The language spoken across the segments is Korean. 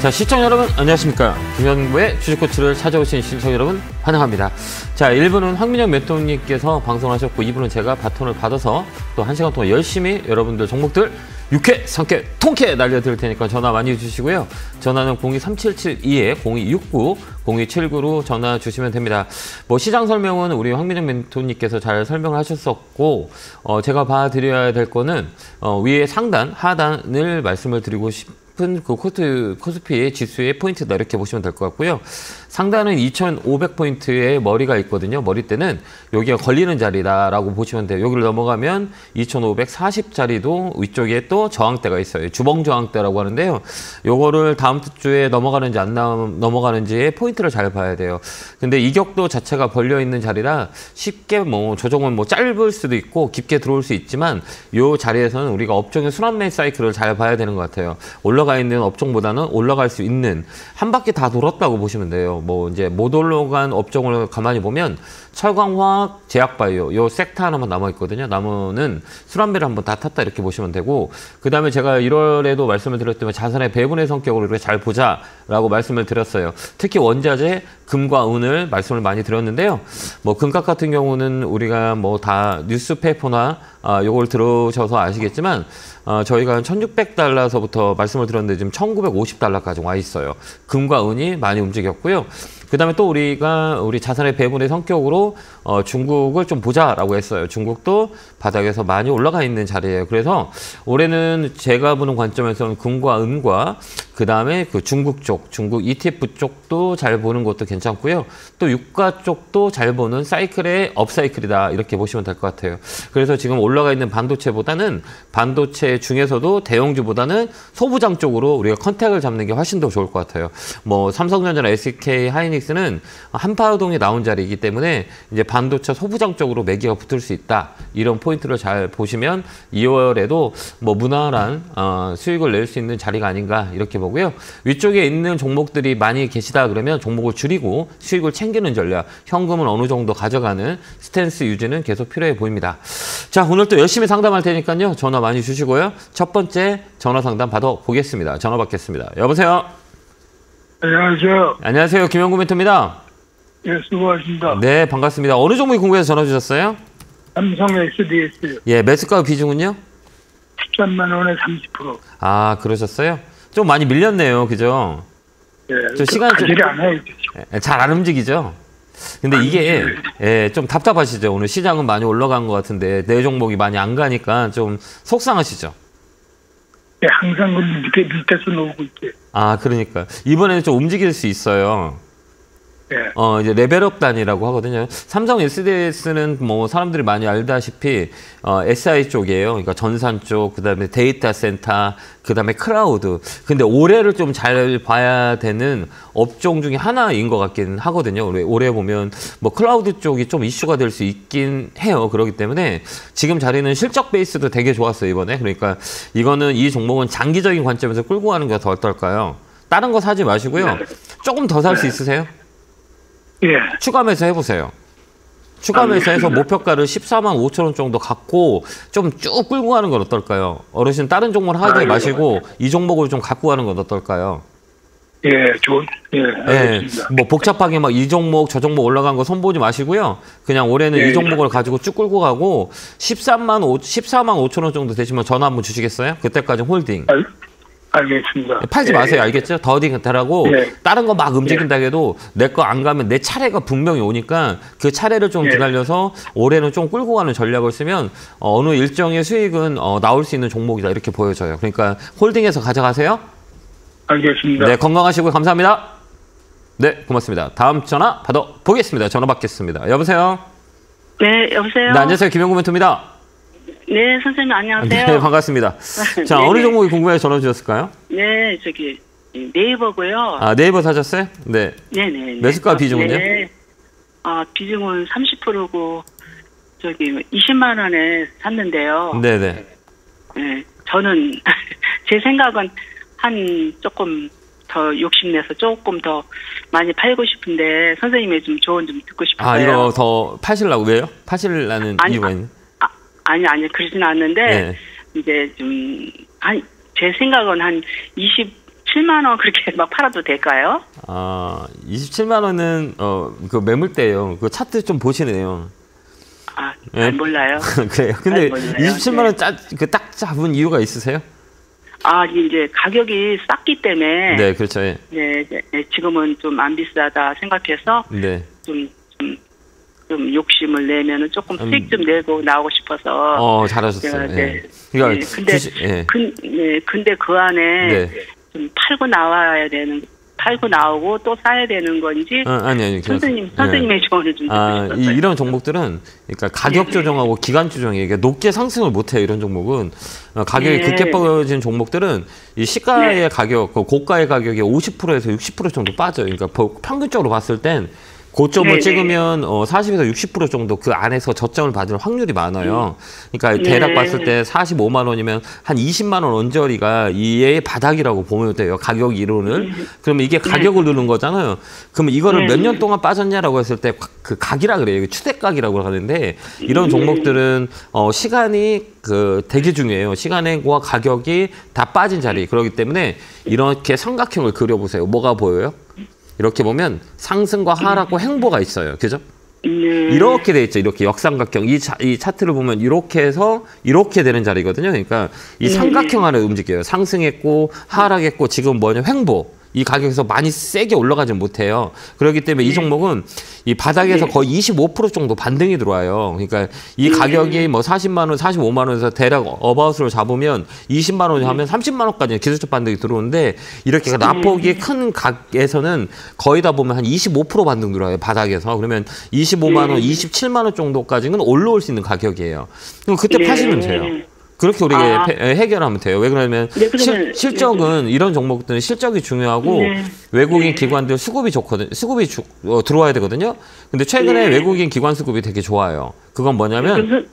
자, 시청자 여러분 안녕하십니까. 김현구의 주식코치를 찾아오신 시청자 여러분 환영합니다. 자, 1부는 황민영 멘토님께서 방송하셨고 2부는 제가 바톤을 받아서 또 1시간 동안 열심히 여러분들 종목들 6회, 3회, 통쾌 날려드릴 테니까 전화 많이 주시고요. 전화는 023772-0269, 0279로 전화 주시면 됩니다. 뭐 시장 설명은 우리 황민영 멘토님께서 잘 설명을 하셨었고, 제가 봐드려야 될 거는 위에 상단, 하단을 말씀을 드리고 싶습니다. 그 코스피 지수의 포인트다 이렇게 보시면 될 것 같고요. 상단은 2,500포인트의 머리가 있거든요. 머리대는 여기가 걸리는 자리다라고 보시면 돼요. 여기를 넘어가면 2,540자리도 위쪽에 또 저항대가 있어요. 주봉 저항대라고 하는데요. 요거를 다음 주에 넘어가는지 안 넘어가는지의 포인트를 잘 봐야 돼요. 근데 이 격도 자체가 벌려 있는 자리라 쉽게 뭐 조정은 뭐 짧을 수도 있고 깊게 들어올 수 있지만 요 자리에서는 우리가 업종의 순환매 사이클을 잘 봐야 되는 것 같아요. 올라가 있는 업종보다는 올라갈 수 있는 한 바퀴 다 돌았다고 보시면 돼요. 뭐 이제 못 올라간 업종을 가만히 보면 철강화학, 제약바이오 요 섹터 하나만 남아 있거든요. 나머는 순환매를 한번 다 탔다 이렇게 보시면 되고, 그 다음에 제가 1월에도 말씀을 드렸지만 자산의 배분의 성격으로 이렇게 잘 보자라고 말씀을 드렸어요. 특히 원자재 금과 은을 말씀을 많이 드렸는데요. 뭐 금값 같은 경우는 우리가 뭐 다 뉴스페이퍼나 요걸 들으셔서 아시겠지만 저희가 1,600달러서부터 말씀을 드렸는데 지금 1,950달러까지 와 있어요. 금과 은이 많이 움직였고요. 그 다음에 또 우리 자산의 배분의 성격으로 중국을 좀 보자라고 했어요. 중국도 바닥에서 많이 올라가 있는 자리예요. 그래서 올해는 제가 보는 관점에서는 금과 은과 그 다음에 그 중국 쪽, 중국 ETF 쪽도 잘 보는 것도 괜찮고요. 또 유가 쪽도 잘 보는 사이클의 업사이클이다 이렇게 보시면 될 것 같아요. 그래서 지금 올라가 있는 반도체보다는 반도체 중에서도 대형주보다는 소부장 쪽으로 우리가 컨택을 잡는 게 훨씬 더 좋을 것 같아요. 뭐 삼성전자나 SK 하이닉스는 한파동에 나온 자리이기 때문에 이제 반도체 소부장 쪽으로 매기가 붙을 수 있다. 이런 포인트를 잘 보시면 2월에도 뭐 무난한 수익을 낼 수 있는 자리가 아닌가 이렇게 보고요. 위쪽에 있는 종목들이 많이 계시다 그러면 종목을 줄이고 수익을 챙기는 전략, 현금을 어느 정도 가져가는 스탠스 유지는 계속 필요해 보입니다. 자, 오늘 또 열심히 상담할 테니까요. 전화 많이 주시고요. 첫 번째 전화 상담 받아보겠습니다. 전화 받겠습니다. 여보세요? 안녕하세요. 안녕하세요. 김현구 멘토입니다. 예, 수고하십니다. 네, 반갑습니다. 어느 종목이 궁금해서 전화 주셨어요? 삼성 SDS. 예, 매수가 비중은요? 13만 원에 30%. 아, 그러셨어요? 좀 많이 밀렸네요. 그죠? 예, 좀 시간이 좀 안 해요. 잘 안 움직이죠? 근데 이게 좀 답답하시죠? 오늘 시장은 많이 올라간 것 같은데 내 종목이 많이 안 가니까 좀 속상하시죠? 예, 항상 그 밑에서 놓고 있게. 아, 그러니까 이번에는 좀 움직일 수 있어요. 예. 이제 레벨업 단이라고 하거든요. 삼성 SDS는 뭐 사람들이 많이 알다시피 SI 쪽이에요. 그러니까 전산 쪽, 그다음에 데이터 센터, 그다음에 클라우드. 근데 올해를 좀 잘 봐야 되는 업종 중에 하나인 것 같긴 하거든요. 올해 보면 뭐 클라우드 쪽이 좀 이슈가 될 수 있긴 해요. 그렇기 때문에 지금 자리는 실적 베이스도 되게 좋았어요, 이번에. 그러니까 이거는 이 종목은 장기적인 관점에서 끌고 가는 게 더 어떨까요? 다른 거 사지 마시고요. 조금 더 살 수 있으세요? 예. 추가 매수 해보세요. 추가 매수해서 목표가를 14만 5천 원 정도 갖고 좀 쭉 끌고 가는 건 어떨까요? 어르신 다른 종목을 하지 마시고 이 종목을 좀 갖고 가는 건 어떨까요? 예, 알겠습니다. 뭐 복잡하게 막 이 종목 저 종목 올라간 거 손보지 마시고요. 그냥 올해는 이 종목을 가지고 쭉 끌고 가고 14만 5천 원 정도 되시면 전화 한번 주시겠어요? 그때까지 홀딩. 알겠습니다. 팔지 마세요. 알겠죠? 더딩하라고 다른 거 막 움직인다 해도 내 거 안 가면 내 차례가 분명히 오니까 그 차례를 좀 기다려서 올해는 좀 끌고 가는 전략을 쓰면 어느 일정의 수익은 나올 수 있는 종목이다 이렇게 보여져요. 그러니까 홀딩해서 가져가세요. 알겠습니다. 네, 건강하시고 감사합니다. 네, 고맙습니다. 다음 전화 받아보겠습니다. 전화 받겠습니다. 여보세요? 네, 여보세요? 네, 안녕하세요. 김현구 멘토입니다. 네, 선생님 안녕하세요. 네, 반갑습니다. 자, 네네. 어느 종목이 궁금해서 전화 주셨을까요? 네, 네이버고요. 아, 네이버 사셨어요? 네. 네네. 매수가 비중은요? 네. 비중은 30%고 20만 원에 샀는데요. 네네. 네, 저는 제 생각은 한 조금 더 욕심내서 조금 더 많이 팔고 싶은데 선생님의 좀 조언 좀 듣고 싶어요. 아, 이거 더 파시려고 왜요? 파시려는 이유가 있나요? 아니 그러진 않는데 이제 좀 제 생각은 한 27만 원 그렇게 막 팔아도 될까요? 27만 원은 그 매물대예요. 그 차트 좀 보시네요. 네? 몰라요. 그래요. 근데 몰라요. 27만 원 딱 잡은 이유가 있으세요? 이제 가격이 쌌기 때문에. 네, 그렇죠. 예. 네, 지금은 좀 안 비싸다 생각해서. 네. 좀 욕심을 내면은 조금 수익 좀 내고 나오고 싶어서. 잘하셨어요. 네. 그러니까 근데 그 안에 좀 팔고 나오고 또 사야 되는 건지. 아니. 선생님의 조언을 좀 듣고 싶었어요. 이런 종목들은 그러니까 가격 조정하고 기간 조정이 그러니까 높게 상승을 못 해요. 이런 종목은 가격이 급게 빠진 종목들은 이 시가의 가격, 고가의 가격이 50%에서 60% 정도 빠져요. 그러니까 평균적으로 봤을 땐 고점을 찍으면 40에서 60% 정도 그 안에서 저점을 받을 확률이 많아요. 그러니까 대략 봤을 때 45만 원이면 한 20만 원 언저리가 이의 바닥이라고 보면 돼요. 가격 이론을. 그러면 이게 가격을 누른 거잖아요. 그러면 이거를 몇 년 동안 빠졌냐라고 했을 때 그 각이라 그래요. 추세각이라고 하는데 이런 종목들은 시간이 되게 중요해요. 시간과 가격이 다 빠진 자리. 그렇기 때문에 이렇게 삼각형을 그려보세요. 뭐가 보여요? 이렇게 보면 상승과 하락과 횡보가 있어요. 그죠? 이렇게 돼 있죠. 이렇게 역삼각형. 이 차트를 보면 이렇게 해서 이렇게 되는 자리거든요. 그러니까 이 삼각형 안에 움직여요. 상승했고 하락했고 지금 뭐냐 횡보. 이 가격에서 많이 세게 올라가지 못해요. 그렇기 때문에 이 종목은 이 바닥에서 거의 25% 정도 반등이 들어와요. 그러니까 이 가격이 뭐 40만 원, 45만 원에서 대략 어바웃으로 잡으면 20만 원이 하면 30만 원까지 기술적 반등이 들어오는데 이렇게 낙폭이 큰 각에서는 거의 다 보면 한 25% 반등 들어와요. 바닥에서. 그러면 25만 원, 27만 원 정도까지는 올라올 수 있는 가격이에요. 그럼 그때 파시면 돼요. 그렇게 우리가 해결하면 돼요. 왜 그러냐면 실적은 이런 종목들은 실적이 중요하고 외국인 기관들 수급이 좋거든요. 수급이 들어와야 되거든요. 근데 최근에 외국인 기관 수급이 되게 좋아요. 그건 뭐냐면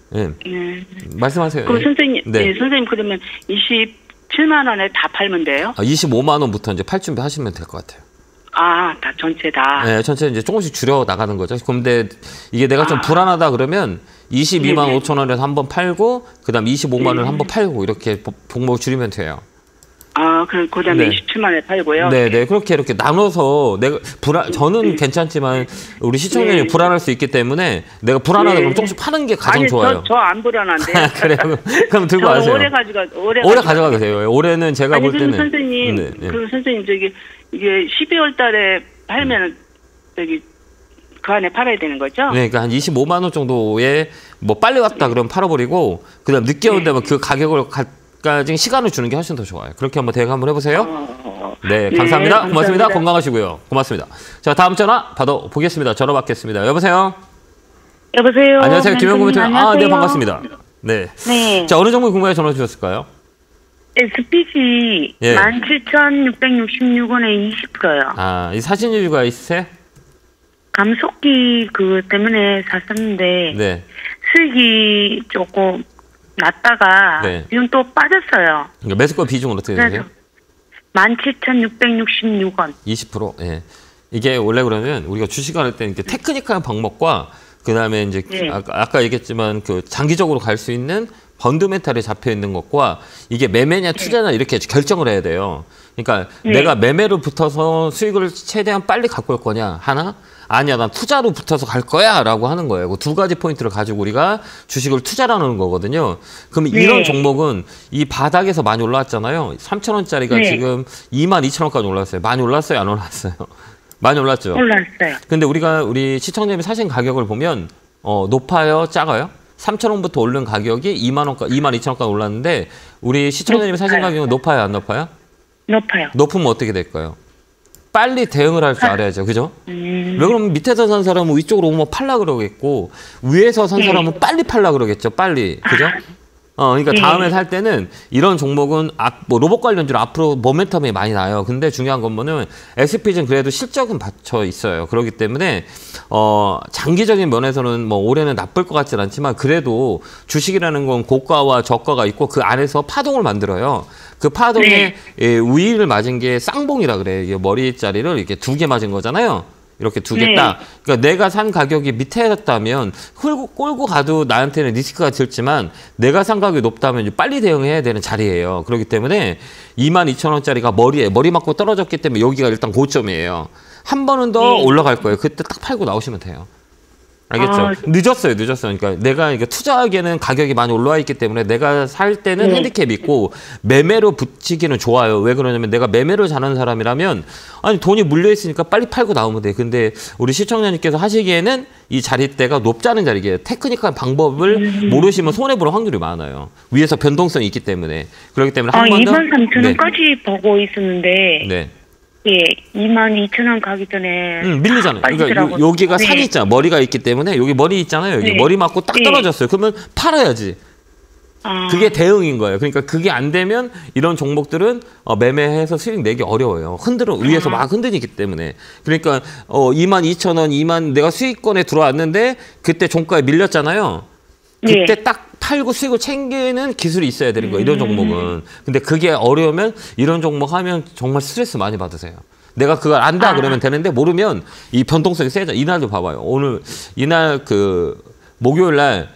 말씀하세요. 그럼 선생님, 선생님 그러면 27만 원에 다 팔면 돼요? 25만 원부터 이제 팔 준비 하시면 될 것 같아요. 다 전체 다. 네, 전체 이제 조금씩 줄여 나가는 거죠. 근데 이게 내가 좀 불안하다 그러면 22만 5천 원에서 한번 팔고 그다음 25만 원을 한번 팔고 이렇게 종목을 줄이면 돼요. 그다음에 27만 원에 팔고요. 네, 그렇게 이렇게 나눠서 저는 괜찮지만 우리 시청자님 불안할 수 있기 때문에 내가 불안하다 그러면 조금씩 파는 게 가장 좋아요. 저 안 불안한데. 그래요. 그럼 들고 가세요. 오래 가져가도 돼요. 올해는 제가 볼 때는. 선생님, 선생님 이게 12월 달에 팔면 그 안에 팔아야 되는 거죠? 네, 그러니까 한 25만 원 정도에 뭐 빨리 왔다 그러면 팔아버리고 그다음 늦게 온다면 그 가격을 까지 시간을 주는 게 훨씬 더 좋아요. 그렇게 한번 대응 한번 해보세요. 네, 감사합니다. 고맙습니다. 건강하시고요. 고맙습니다. 자, 다음 전화 받아보겠습니다. 전화 받겠습니다. 여보세요? 여보세요? 안녕하세요. 김영구 대표. 네, 반갑습니다. 네. 자, 어느 종목 궁금해 전화 주셨을까요? SPC 17,666원에 20%요. 이 사진 여유가 있으세요? 감속기 때문에 샀었는데 수익이 조금 났다가 지금 또 빠졌어요. 그러니까 매수가 비중은 어떻게 되세요? 17,666원. 20%. 예. 이게 원래 그러면 우리가 주식을 할 때 이렇게 테크니컬한 방법과 그다음에 이제 아까 얘기했지만 장기적으로 갈 수 있는 펀드멘탈에 잡혀 있는 것과 이게 매매냐 투자냐 이렇게 결정을 해야 돼요. 그러니까 내가 매매로 붙어서 수익을 최대한 빨리 갖고 올 거냐 하나, 아니야 난 투자로 붙어서 갈 거야 라고 하는 거예요. 그 두 가지 포인트를 가지고 우리가 주식을 투자라는 거거든요. 그러면 이런 종목은 이 바닥에서 많이 올라왔잖아요. 3,000원짜리가 지금 22,000원까지 올랐어요. 많이 올랐어요? 안 올랐어요? 많이 올랐죠? 올랐어요. 근데 우리 시청자님이 사신 가격을 보면 높아요? 작아요? 3,000원부터 오른 가격이 22,000원까지 올랐는데 우리 시청자님이 사신 가격은 높아요? 안 높아요? 높아요. 높으면 어떻게 될까요? 빨리 대응을 할 줄 알아야죠. 그죠? 왜 그러면 밑에서 산 사람은 위쪽으로 오면 팔라 그러겠고 위에서 산 사람은 빨리 팔라 그러겠죠. 빨리. 그죠? 그러니까 다음에 살 때는 이런 종목은 뭐 로봇 관련주로 앞으로 모멘텀이 많이 나요. 근데 중요한 건 뭐냐면 SP는 그래도 실적은 받쳐 있어요. 그렇기 때문에 장기적인 면에서는 뭐 올해는 나쁠 것 같진 않지만 그래도 주식이라는 건 고가와 저가가 있고 그 안에서 파동을 만들어요. 그 파동에 우위를 맞은 게 쌍봉이라 그래요. 이게 머리자리를 이렇게 2개 맞은 거잖아요. 이렇게 두 개 딱. 그러니까 내가 산 가격이 밑에였다면 끌고 가도 나한테는 리스크가 들지만 내가 산 가격이 높다면 빨리 대응해야 되는 자리예요. 그렇기 때문에 22,000원짜리가 머리 맞고 떨어졌기 때문에 여기가 일단 고점이에요. 한 번은 더 올라갈 거예요. 그때 딱 팔고 나오시면 돼요. 알겠죠? 늦었어요. 그러니까 내가 이게 투자하기에는 가격이 많이 올라와 있기 때문에 내가 살 때는 핸디캡이 있고 매매로 붙이기는 좋아요. 왜 그러냐면 내가 매매를 잘하는 사람이라면 아니 돈이 물려 있으니까 빨리 팔고 나오면 돼. 근데 우리 시청자님께서 하시기에는 이 자리대가 높자는 자리예요. 테크니컬 방법을 모르시면 손해 보는 확률이 많아요. 위에서 변동성이 있기 때문에. 그렇기 때문에 한 번 더 23,000원까지 보고 있었는데. 예, 22,000원 가기 전에 밀리잖아요. 그러니까 여기가 산이 있잖아. 머리가 있기 때문에 여기 머리 있잖아요. 여기 머리 맞고 딱 떨어졌어요. 그러면 팔아야지. 그게 대응인 거예요. 그러니까 그게 안 되면 이런 종목들은 매매해서 수익 내기 어려워요. 위에서 막 흔들리기 때문에. 그러니까 22,000원, 내가 수익권에 들어왔는데 그때 종가에 밀렸잖아요. 그때 딱 팔고 수익을 챙기는 기술이 있어야 되는 거예요. 이런 종목은. 근데 그게 어려우면 이런 종목 하면 정말 스트레스 많이 받으세요. 내가 그걸 안다 그러면 되는데 모르면 이 변동성이 세죠. 이날도 봐봐요. 이날 목요일 날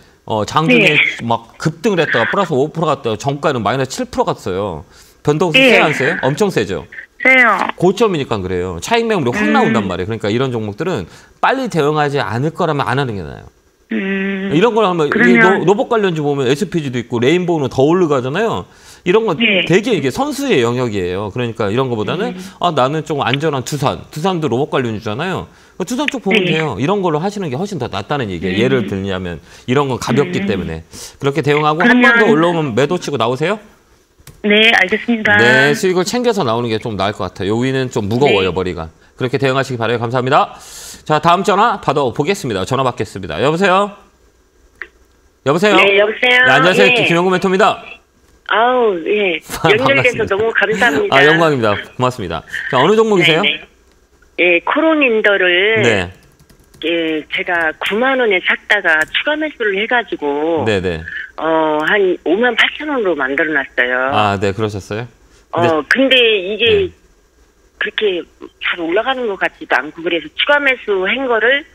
장중에 막 급등을 했다가 플러스 5% 갔다가 정가는 마이너스 7% 갔어요. 변동성 세요 안 세요? 엄청 세죠. 세요. 고점이니까 그래요. 차익 매물이 확 나온단 말이에요. 그러니까 이런 종목들은 빨리 대응하지 않을 거라면 안 하는 게 나아요. 이런 걸 하면 로봇 관련주 보면 SPG도 있고 레인보우는 더 올라가잖아요. 이런 건 되게 이게 선수의 영역이에요. 그러니까 이런 거보다는 나는 좀 안전한 두산도 로봇 관련주잖아요. 두산 쪽 보면 돼요. 이런 걸로 하시는 게 훨씬 더 낫다는 얘기예요. 예를 들냐면 이런 건 가볍기 때문에 그렇게 대응하고 한 번 더 올라오면 매도 치고 나오세요. 네, 알겠습니다. 네, 수익을 챙겨서 나오는 게 좀 나을 것 같아요. 여기는 좀 무거워요, 머리가. 그렇게 대응하시기 바라요. 감사합니다. 자, 다음 전화 받아보겠습니다. 전화 받겠습니다. 여보세요? 여보세요? 네, 여보세요? 네, 안녕하세요. 김영구 멘토입니다. 아우, 예. 연결돼서 너무 감사합니다. 영광입니다. 고맙습니다. 자, 어느 종목이세요? 네네. 예, 코론인더를 네. 예, 제가 9만 원에 샀다가 추가 매수를 해가지고 네네. 한 5만 8천 원으로 만들어놨어요. 아, 네, 그러셨어요? 근데 이게 그렇게 잘 올라가는 것 같지도 않고 그래서 추가 매수한 거를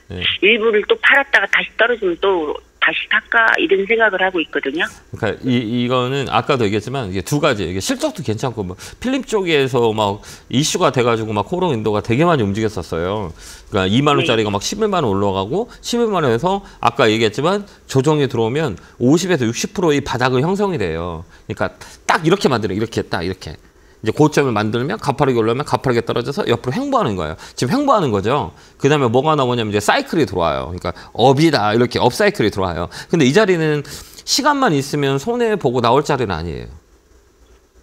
일부를 또 팔았다가 다시 떨어지면 또 다시 살까 이런 생각을 하고 있거든요. 그러니까 이거는 아까도 얘기했지만 이게 두 가지. 이게 실적도 괜찮고 뭐 필름 쪽에서 막 이슈가 돼가지고 막 코론 인도가 되게 많이 움직였었어요. 그러니까 2만 원짜리가 막 11만 원 올라가고 11만 원에서 아까 얘기했지만 조정이 들어오면 50에서 60%의 바닥을 형성이 돼요. 그러니까 딱 이렇게 만들어요. 이렇게 딱 이렇게. 이제 고점을 만들면 가파르게 올라오면 가파르게 떨어져서 옆으로 횡보하는 거예요. 지금 횡보하는 거죠. 그 다음에 뭐가 나오냐면 이제 사이클이 들어와요. 그러니까 업이다 이렇게 업 사이클이 들어와요. 근데 이 자리는 시간만 있으면 손해 보고 나올 자리는 아니에요.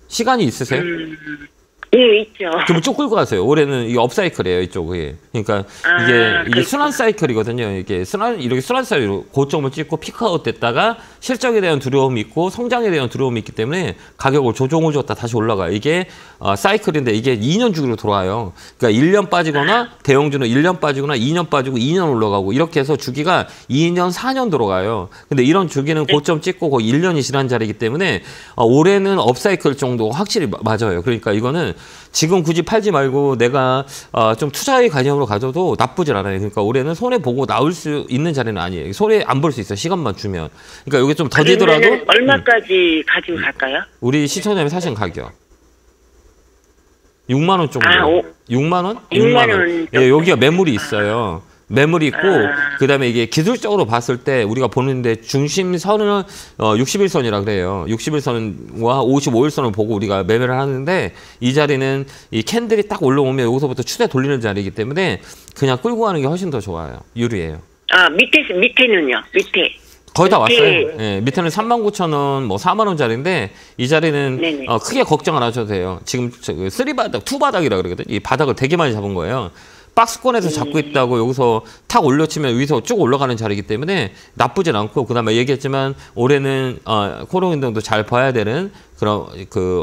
시간이 있으세요? 예, 있죠. 그럼 쭉 끌고 가세요. 올해는 이 업사이클이에요, 이쪽이. 그러니까 이게 순환 사이클이거든요. 이렇게 순환 사이클로 고점을 찍고 피크아웃 됐다가 실적에 대한 두려움이 있고 성장에 대한 두려움이 있기 때문에 가격을 조정을 줬다 다시 올라가요. 이게 사이클인데 이게 2년 주기로 돌아와요. 그러니까 1년 빠지거나 대형주는 1년 빠지거나 2년 빠지고 2년 올라가고 이렇게 해서 주기가 2년, 4년 돌아가요. 근데 이런 주기는 고점 찍고 거의 1년이 지난 자리이기 때문에 올해는 업사이클 정도 확실히 맞아요. 그러니까 이거는 지금 굳이 팔지 말고 내가 좀 투자의 관념으로 가져도 나쁘진 않아요. 그러니까 올해는 손해 보고 나올 수 있는 자리는 아니에요. 손해 안 볼 수 있어요. 시간만 주면. 그러니까 여기 좀 더디더라도 얼마까지 가지고 갈까요? 우리 시청자님 사신 가격 6만 원 정도. 6만 원? 6만 원. 예, 여기가 매물이 있어요. 매물이 있고 그다음에 이게 기술적으로 봤을 때 우리가 보는데 중심선은 60일선이라 그래요. 60일선과 55일선을 보고 우리가 매매를 하는데 이 자리는 이 캔들이 딱 올라오면 여기서부터 추세 돌리는 자리이기 때문에 그냥 끌고 가는 게 훨씬 더 좋아요. 유리해요. 밑에는요? 밑에. 거의 다 왔어요. 예, 밑에는 39,000원, 뭐 4만 원짜리인데 이 자리는 크게 걱정 안 하셔도 돼요. 지금 3바닥, 2바닥이라 그러거든요. 이 바닥을 되게 많이 잡은 거예요. 박스권에서 잡고 있다고 여기서 탁 올려치면 위에서 쭉 올라가는 자리이기 때문에 나쁘진 않고 그다음에 얘기했지만 올해는 코로인동도 잘 봐야 되는 그런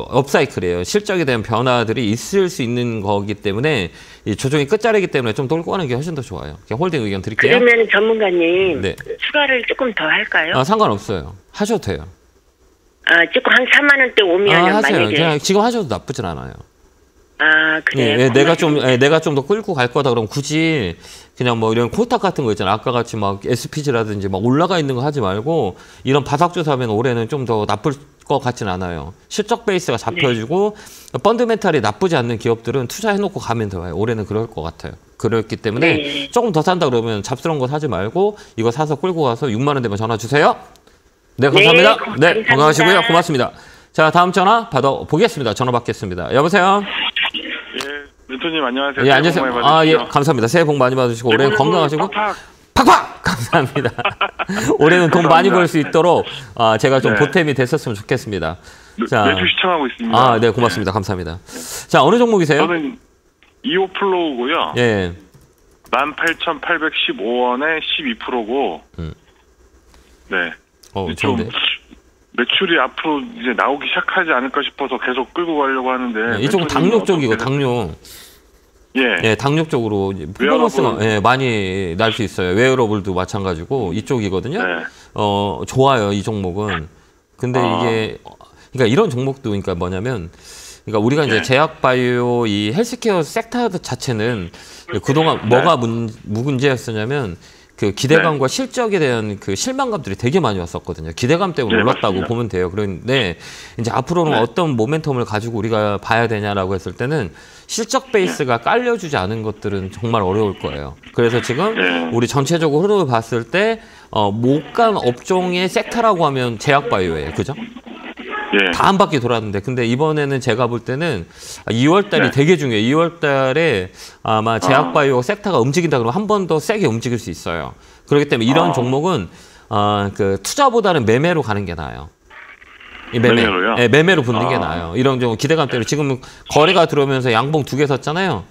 업사이클이에요. 실적에 대한 변화들이 있을 수 있는 거기 때문에 이 조정이 끝자리이기 때문에 좀 돌고 하는 게 훨씬 더 좋아요. 홀딩 의견 드릴게요. 그러면 전문가님 추가를 조금 더 할까요? 상관없어요. 하셔도 돼요. 조금 한 4만 원대 오면 하세요. 만약에 그냥 지금 하셔도 나쁘진 않아요. 아, 그래요? 예, 내가 좀 더 끌고 갈 거다 그러면 굳이 그냥 뭐 이런 코탁 같은 거 있잖아. 아까 같이 막 SPG라든지 막 올라가 있는 거 하지 말고 이런 바닥주사 하면 올해는 좀 더 나쁠 것 같진 않아요. 실적 베이스가 잡혀지고 펀드멘탈이 나쁘지 않는 기업들은 투자해놓고 가면 돼요. 올해는 그럴 것 같아요. 그렇기 때문에 조금 더 산다 그러면 잡스러운 거 사지 말고 이거 사서 끌고 가서 6만 원 되면 전화 주세요. 네, 감사합니다. 네, 건강하시고요. 고맙습니다. 자, 다음 전화 받아보겠습니다. 전화 받겠습니다. 여보세요? 예, 멘토님 안녕하세요. 예, 안녕하세요. 아, 예, 감사합니다. 새해 복 많이 받으시고 올해는 건강하시고 팍팍! 감사합니다. 올해는 돈 많이 벌 수 있도록 제가 좀 보탬이 됐었으면 좋겠습니다. 자, 매주 시청하고 있습니다. 아, 네, 고맙습니다. 감사합니다. 자, 어느 종목이세요? 저는 2호 플로우고요. 예. 18,815원에 12%고. 네. 좀 좋은데. 매출이 앞으로 이제 나오기 시작하지 않을까 싶어서 계속 끌고 가려고 하는데. 네, 이쪽은 당뇨 쪽이고 당뇨. 예, 당뇨 쪽으로 퍼포먼스가 많이 날 수 있어요. 웨어러블도 마찬가지고 이쪽이거든요. 네. 좋아요, 이 종목은. 근데 이게 그러니까 이런 종목도 그러니까 뭐냐면 그러니까 우리가 이제 제약바이오 이 헬스케어 섹터 자체는 그동안 뭐가 문제였었냐면 그 기대감과 실적에 대한 그 실망감들이 되게 많이 왔었거든요. 기대감 때문에 올랐다고 맞습니다. 보면 돼요. 그런데 이제 앞으로는 어떤 모멘텀을 가지고 우리가 봐야 되냐라고 했을 때는 실적 베이스가 깔려주지 않은 것들은 정말 어려울 거예요. 그래서 지금 우리 전체적으로 흐름을 봤을 때 못 간 업종의 섹터라고 하면 제약바이오예요. 그죠? 다 한 바퀴 돌았는데 근데 이번에는 제가 볼 때는 2월 달이 되게 중요해요. 2월 달에 아마 제약바이오 섹터가 움직인다 그러면 한 번 더 세게 움직일 수 있어요. 그렇기 때문에 이런 종목은 그 투자보다는 매매로 가는 게 나아요. 매매로요? 네, 매매로 붙는 게 나아요. 이런 경우 기대감 때문에 지금 거래가 들어오면서 양봉 2개 섰잖아요.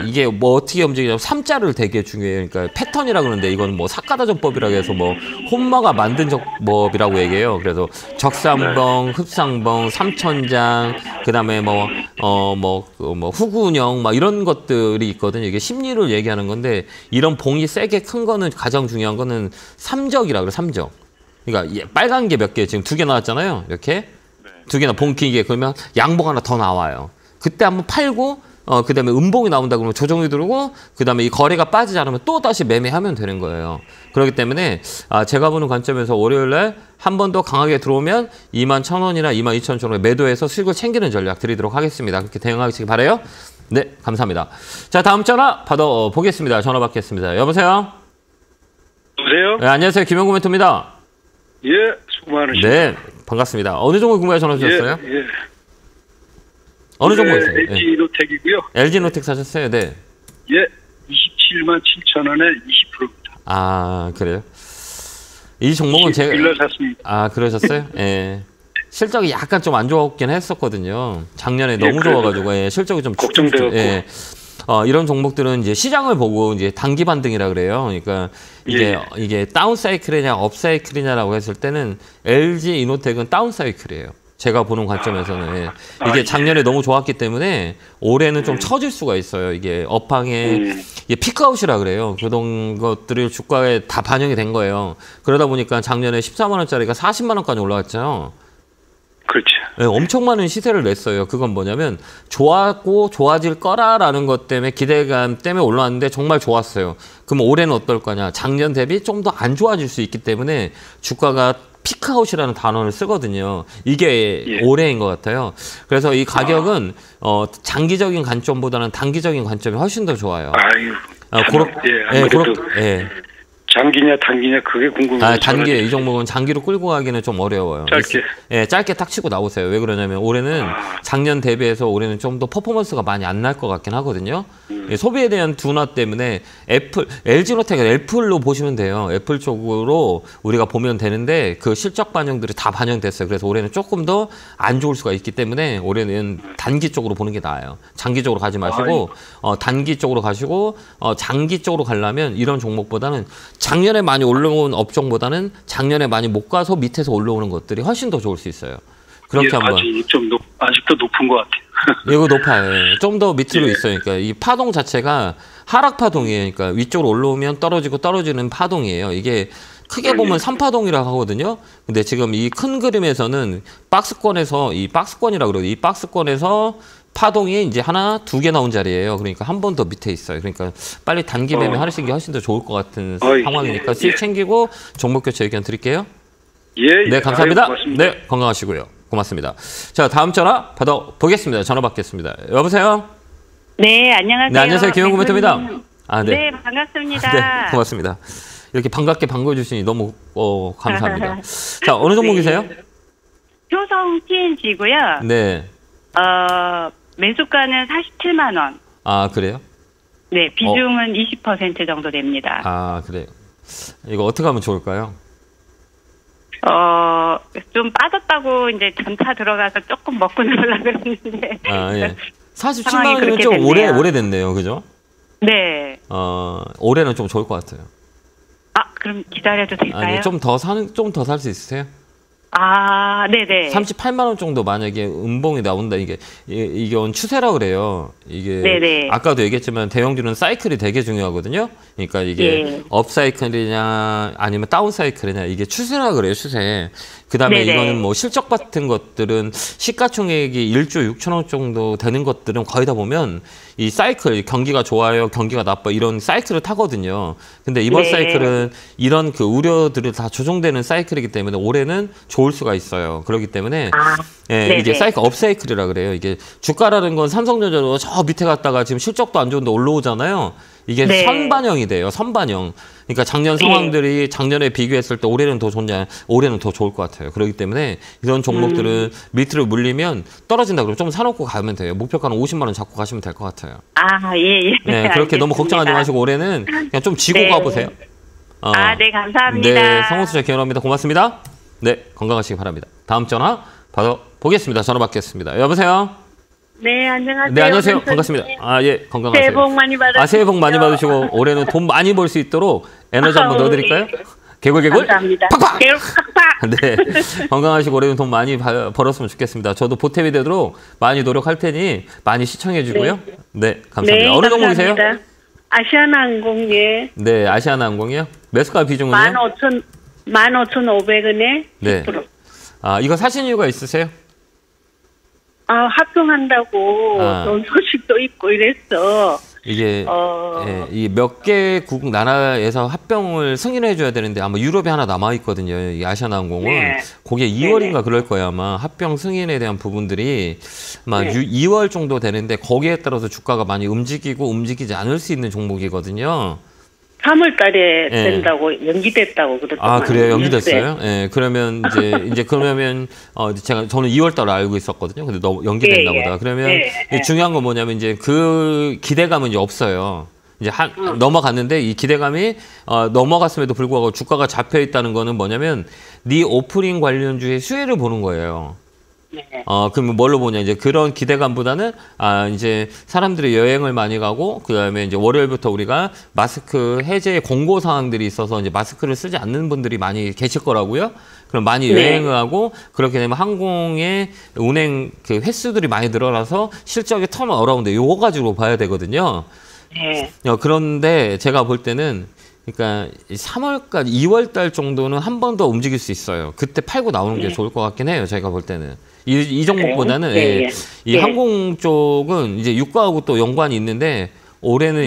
이게 뭐 어떻게 움직이냐면 3자를 되게 중요해요. 그러니까 패턴이라 그러는데 이건 뭐 사카다전법이라고 해서 뭐 혼마가 만든 법이라고 얘기해요. 그래서 적산봉, 흡상봉, 삼천장, 그다음에 뭐 후군형 막 이런 것들이 있거든요. 이게 심리를 얘기하는 건데 이런 봉이 세게 큰 거는 가장 중요한 거는 삼적이라 그래. 삼적. 그러니까 빨간 게 몇 개 지금 2개 나왔잖아요. 이렇게 2개나 봉 길게 그러면 양봉 하나 더 나와요. 그때 한번 팔고 그 다음에 음봉이 나온다 그러면 조정이 들어오고 그 다음에 이 거래가 빠지지 않으면 또 다시 매매하면 되는 거예요. 그렇기 때문에 제가 보는 관점에서 월요일날 한 번 더 강하게 들어오면 21,000원이나 22,000원에 매도해서 수익을 챙기는 전략 드리도록 하겠습니다. 그렇게 대응하시기 바라요. 네, 감사합니다. 자, 다음 전화 받아보겠습니다. 전화 받겠습니다. 여보세요? 여보세요? 네, 안녕하세요. 김영구 멘토입니다. 예, 수고 많으십니다. 네, 반갑습니다. 어느 종목 궁금해 전화 주셨어요? 예. 어느 종목이세요? LG노텍이고요. LG노텍 사셨어요? 네. 예, 277,000원에 20%입니다. 아, 그래요? 이 종목은 제가 빌려 샀습니다. 그러셨어요? 예. 실적이 약간 좀 안 좋았긴 했었거든요. 작년에 너무 좋아가지고 실적이 좀 걱정되었고. 예. 이런 종목들은 이제 시장을 보고 이제 단기 반등이라 그래요. 그러니까 이게 다운 사이클이냐 업 사이클이냐라고 했을 때는 LG 이노텍은 다운 사이클이에요. 제가 보는 관점에서는 이게 작년에 너무 좋았기 때문에 올해는 좀 처질 수가 있어요. 이게 업황에 이게 피크아웃이라 그래요. 그런 것들이 주가에 다 반영이 된 거예요. 그러다 보니까 작년에 14만 원짜리가 40만 원까지 올라갔죠. 그렇죠. 네, 엄청 많은 시세를 냈어요. 그건 뭐냐면 좋았고 좋아질 거라라는 것 때문에 기대감 때문에 올라왔는데 정말 좋았어요. 그럼 올해는 어떨 거냐? 작년 대비 좀 더 안 좋아질 수 있기 때문에 주가가 피크아웃이라는 단어를 쓰거든요. 이게 올해인 것 같아요. 그래서 이 가격은 장기적인 관점보다는 단기적인 관점이 훨씬 더 좋아요. 장기냐 단기냐 그게 궁금해요. 단기 이 종목은 장기로 끌고 가기는 좀 어려워요. 짧게 딱 치고 나오세요. 왜 그러냐면 올해는 작년 대비해서 올해는 좀 더 퍼포먼스가 많이 안 날 것 같긴 하거든요. 소비에 대한 둔화 때문에 LG노텍은 애플로 보시면 돼요. 애플 쪽으로 우리가 보면 되는데 그 실적 반영들이 다 반영됐어요. 그래서 올해는 조금 더 안 좋을 수가 있기 때문에 올해는 단기 쪽으로 보는 게 나아요. 장기적으로 가지 마시고 단기 쪽으로 가시고 장기 쪽으로 가려면 이런 종목보다는 작년에 많이 올라온 업종보다는 작년에 많이 못 가서 밑에서 올라오는 것들이 훨씬 더 좋을 수 있어요. 그렇게 한번. 아직도 높은 것 같아요. 이거 높아요. 좀 더 밑으로 있어요. 그러니까 이 파동 자체가 하락 파동이에요. 그러니까 위쪽으로 올라오면 떨어지고 떨어지는 파동이에요. 이게 크게 보면 3파동이라고 하거든요. 근데 지금 이 큰 그림에서는 박스권이라고 그러고 이 박스권에서 파동이 이제 하나, 두 개 나온 자리예요. 그러니까 한 번 더 밑에 있어요. 그러니까 빨리 단기 매매 하시는 게 훨씬 더 좋을 것 같은 상황이니까 수익 챙기고 종목 교체 의견 드릴게요. 예. 네, 감사합니다. 고맙습니다. 네, 건강하시고요. 고맙습니다. 자, 다음 전화 받아보겠습니다. 전화 받겠습니다. 여보세요? 네, 안녕하세요. 네, 안녕하세요. 김영구 멘토입니다. 아, 네. 네, 반갑습니다. 네, 고맙습니다. 이렇게 반갑게 반겨주시니 너무 감사합니다. 자, 어느 종목이세요? 효성 TNG고요. 네. 매수가는 47만 원. 아, 그래요? 네, 비중은 20% 정도 됩니다. 아, 그래요. 이거 어떻게 하면 좋을까요? 좀 빠졌다고 이제 전차 들어가서 조금 먹고 나오려고 그랬는데. 아, 예. 47만 원이면 좀 오래됐네요. 그죠? 네. 올해는 좀 좋을 것 같아요. 그럼 기다려도 될까요? 아니, 좀 더 살 수 있으세요? 네네. 38만 원 정도 만약에 음봉이 나온다. 이게 추세라 그래요. 이게 네네. 아까도 얘기했지만 대형주는 사이클이 되게 중요하거든요. 그러니까 이게 업 사이클이냐 아니면 다운 사이클이냐 이게 추세라 그래요. 추세. 그다음에 네네. 이거는 뭐 실적 같은 것들은 시가총액이 1조 6천억 정도 되는 것들은 거의 다 보면 이 사이클 경기가 좋아요, 경기가 나빠 이런 사이클을 타거든요. 근데 이번 사이클은 이런 그 우려들을 다 조정되는 사이클이기 때문에 올해는 좋을 수가 있어요. 그렇기 때문에 이게 사이클 업 사이클이라 그래요. 이게 주가라는 건 삼성전자로 저 밑에 갔다가 지금 실적도 안 좋은데 올라오잖아요. 이게 선반영이 돼요. 선반영. 그러니까 작년 상황들이 작년에 비교했을 때 올해는 더 좋냐, 올해는 더 좋을 것 같아요. 그렇기 때문에 이런 종목들은 밑으로 물리면 떨어진다 그러면 좀 사놓고 가면 돼요. 목표가는 50만 원 잡고 가시면 될 것 같아요. 예. 네, 그렇게 알겠습니다. 너무 걱정하지 마시고 올해는 그냥 좀 지고 가보세요. 네, 감사합니다. 네, 성호수자 기원합니다. 고맙습니다. 네, 건강하시기 바랍니다. 다음 전화 받아보겠습니다. 전화 받겠습니다. 여보세요? 네, 안녕하세요. 네, 안녕하세요. 반갑습니다. 예, 건강하세요. 새해 복 많이 받으세요. 새해 복 많이 받으시고 올해는 돈 많이 벌 수 있도록 에너지 한번 넣어드릴까요? 개굴. 감사합니다. 팍팍! 개굴 팍팍! 네, 건강하시고 올해는 돈 많이 벌었으면 좋겠습니다. 저도 보탬이 되도록 많이 노력할 테니 많이 시청해 주고요. 네, 감사합니다. 어느 종목이세요? 아시아나항공, 예. 네, 아시아나항공이요. 매수가 비중은요? 15,500원에 10%. 네. 이거 사신 이유가 있으세요? 합병한다고 좋은 소식도 있고 이랬어. 이게 이 몇 개국 나라에서 합병을 승인해 줘야 되는데 아마 유럽에 하나 남아 있거든요. 이 아시아나항공은 그게 2월인가 그럴 거예요. 아마 합병 승인에 대한 부분들이 아마 2월 정도 되는데 거기에 따라서 주가가 많이 움직이고 움직이지 않을 수 있는 종목이거든요. 3월 달에 된다고 연기됐다고 그랬더라고요. 그래요? 연기됐어요? 네. 그러면 그러면 저는 2월 달에 알고 있었거든요. 근데 너무 연기됐나 보다. 그러면 중요한 건 뭐냐면 이제 그 기대감은 이제 없어요. 이제 넘어갔는데 이 기대감이 넘어갔음에도 불구하고 주가가 잡혀 있다는 거는 뭐냐면 네 오프닝 관련주의 수혜를 보는 거예요. 그러면 뭘로 보냐 이제 그런 기대감보다는 이제 사람들이 여행을 많이 가고 그다음에 이제 월요일부터 우리가 마스크 해제 공고 사항들이 있어서 이제 마스크를 쓰지 않는 분들이 많이 계실 거라고요. 그럼 많이 여행을 하고 그렇게 되면 항공의 운행 그 횟수들이 많이 늘어나서 실적이 턴 어라운드 요거 가지고 봐야 되거든요. 그런데 제가 볼 때는 그러니까 3월까지 2월 달 정도는 한 번 더 움직일 수 있어요. 그때 팔고 나오는 게 좋을 것 같긴 해요. 제가 볼 때는. 이 종목보다는 이 항공 쪽은 이제 유가하고 또 연관이 있는데 올해는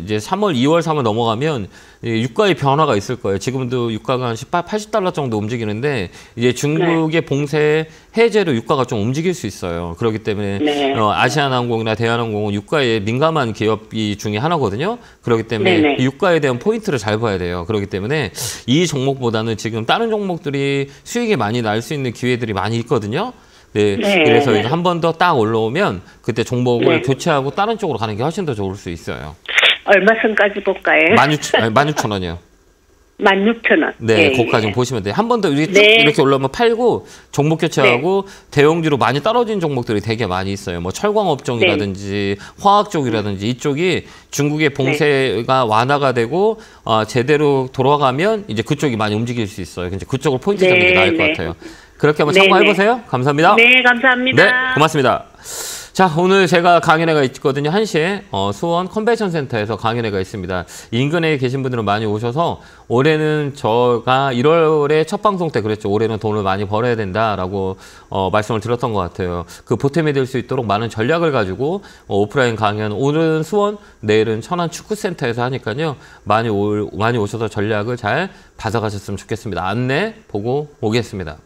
이제 3월, 2월, 3월 넘어가면 유가의 변화가 있을 거예요. 지금도 유가가 한 80달러 정도 움직이는데 이제 중국의 봉쇄 해제로 유가가 좀 움직일 수 있어요. 그렇기 때문에 아시아나항공이나 대한항공은 유가에 민감한 기업이 중에 하나거든요. 그렇기 때문에 유가에 대한 포인트를 잘 봐야 돼요. 그렇기 때문에 이 종목보다는 지금 다른 종목들이 수익이 많이 날 수 있는 기회들이 많이 있거든요. 그래서 한 번 더 딱 올라오면 그때 종목을 교체하고 다른 쪽으로 가는 게 훨씬 더 좋을 수 있어요. 얼마 선까지 볼까요? 16,000원이요. 16,000원. 네, 거기까지 보시면 돼요. 한 번 더 이렇게 올라오면 팔고 종목 교체하고 대형주로 많이 떨어진 종목들이 되게 많이 있어요. 뭐 철광업종이라든지 화학 쪽이라든지 이쪽이 중국의 봉쇄가 완화가 되고 제대로 돌아가면 이제 그쪽이 많이 움직일 수 있어요. 이제 그쪽을 포인트 잡는 게 나을 것 같아요. 그렇게 한번 참고해보세요. 감사합니다. 네, 감사합니다. 네, 고맙습니다. 자, 오늘 제가 강연회가 있거든요. 1시에 수원 컨벤션 센터에서 강연회가 있습니다. 인근에 계신 분들은 많이 오셔서 올해는 제가 1월에 첫 방송 때 그랬죠. 올해는 돈을 많이 벌어야 된다라고 말씀을 드렸던 것 같아요. 그 보탬이 될 수 있도록 많은 전략을 가지고 오프라인 강연, 오늘은 수원, 내일은 천안 축구센터에서 하니까요. 많이 오셔서 전략을 잘 받아가셨으면 좋겠습니다. 안내 보고 오겠습니다.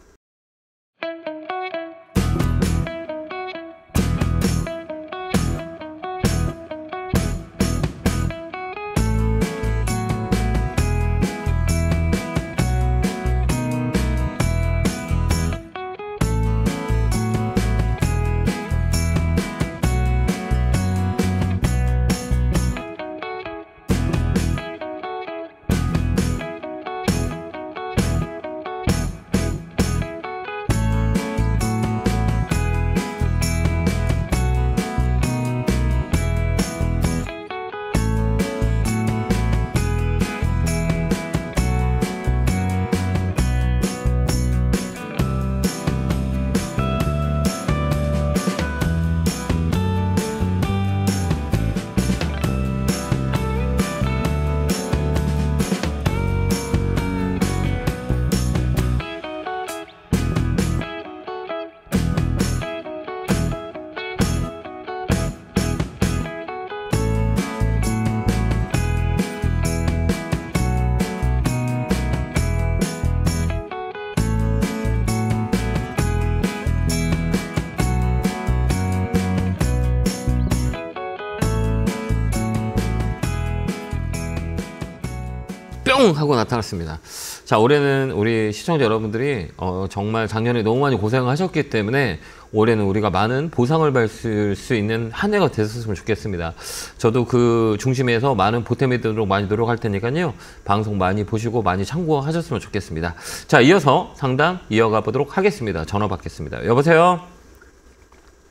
뿅 하고 나타났습니다. 자, 올해는 우리 시청자 여러분들이 정말 작년에 너무 많이 고생하셨기 때문에 올해는 우리가 많은 보상을 받을 수 있는 한 해가 됐었으면 좋겠습니다. 저도 그 중심에서 많은 보탬이 되도록 많이 노력할 테니까요. 방송 많이 보시고 많이 참고하셨으면 좋겠습니다. 자, 이어서 상담 이어가 보도록 하겠습니다. 전화 받겠습니다. 여보세요?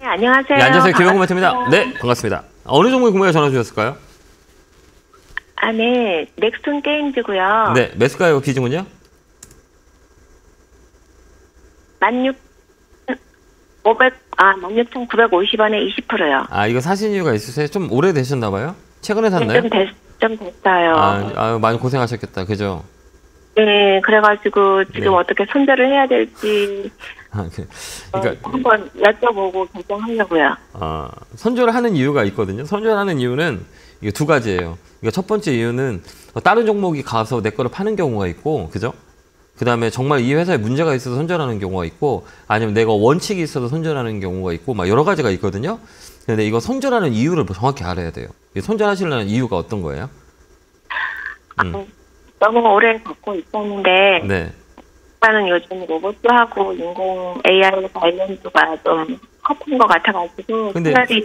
네, 안녕하세요. 네, 안녕하세요. 김영구마트입니다. 네, 반갑습니다. 어느 종목에 궁금해 전화 주셨을까요? 아, 네. 넥슨 게임즈고요. 네, 매수가요 비중은요? 16,950원에 20%요. 아, 이거 사신 이유가 있으세요? 좀 오래되셨나 봐요? 최근에 샀나요? 좀 됐어요. 많이 고생하셨겠다. 그죠? 네, 그래가지고 지금 네. 어떻게 손절을 해야 될지 그러니까 한번 여쭤보고 결정하려고요. 선절을 하는 이유가 있거든요. 선절하는 이유는 이게 두 가지예요. 그러니까 첫 번째 이유는 다른 종목이 가서 내 거를 파는 경우가 있고, 그죠? 그 다음에 정말 이 회사에 문제가 있어서 선절하는 경우가 있고, 아니면 내가 원칙이 있어서 선절하는 경우가 있고, 막 여러 가지가 있거든요. 근데 이거 선절하는 이유를 정확히 알아야 돼요. 선절하시려는 이유가 어떤 거예요? 너무 오래 갖고 있었는데, 네. 오빠는 요즘 로봇하고 인공 AI 관련주가 좀 핫한 것 같아가지고, 근데, 차라리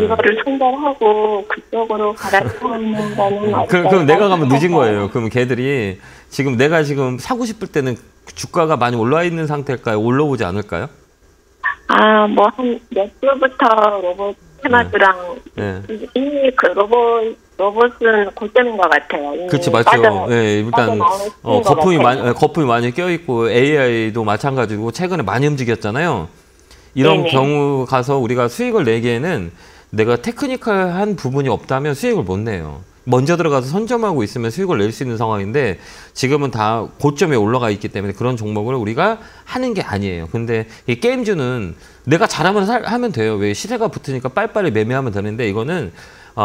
이거를 선별하고 그쪽으로 갈아타는 거는 그럼 내가 가면 늦은 거예요. 그럼 걔들이 지금 내가 지금 사고 싶을 때는 주가가 많이 올라와 있는 상태일까요? 올라오지 않을까요? 뭐 한 몇 주부터 로봇 테마주랑 네. 이미 그 로봇은 고점인 것 같아요. 그렇지, 맞죠. 네, 일단 거품이 많이 껴있고 AI도 마찬가지고 최근에 많이 움직였잖아요. 이런 네네. 경우 가서 우리가 수익을 내기에는 내가 테크니컬한 부분이 없다면 수익을 못 내요. 먼저 들어가서 선점하고 있으면 수익을 낼 수 있는 상황인데 지금은 다 고점에 올라가 있기 때문에 그런 종목을 우리가 하는 게 아니에요. 근데 이 게임주는 내가 잘하면 하면 돼요. 왜 시세가 붙으니까 빨리빨리 매매하면 되는데 이거는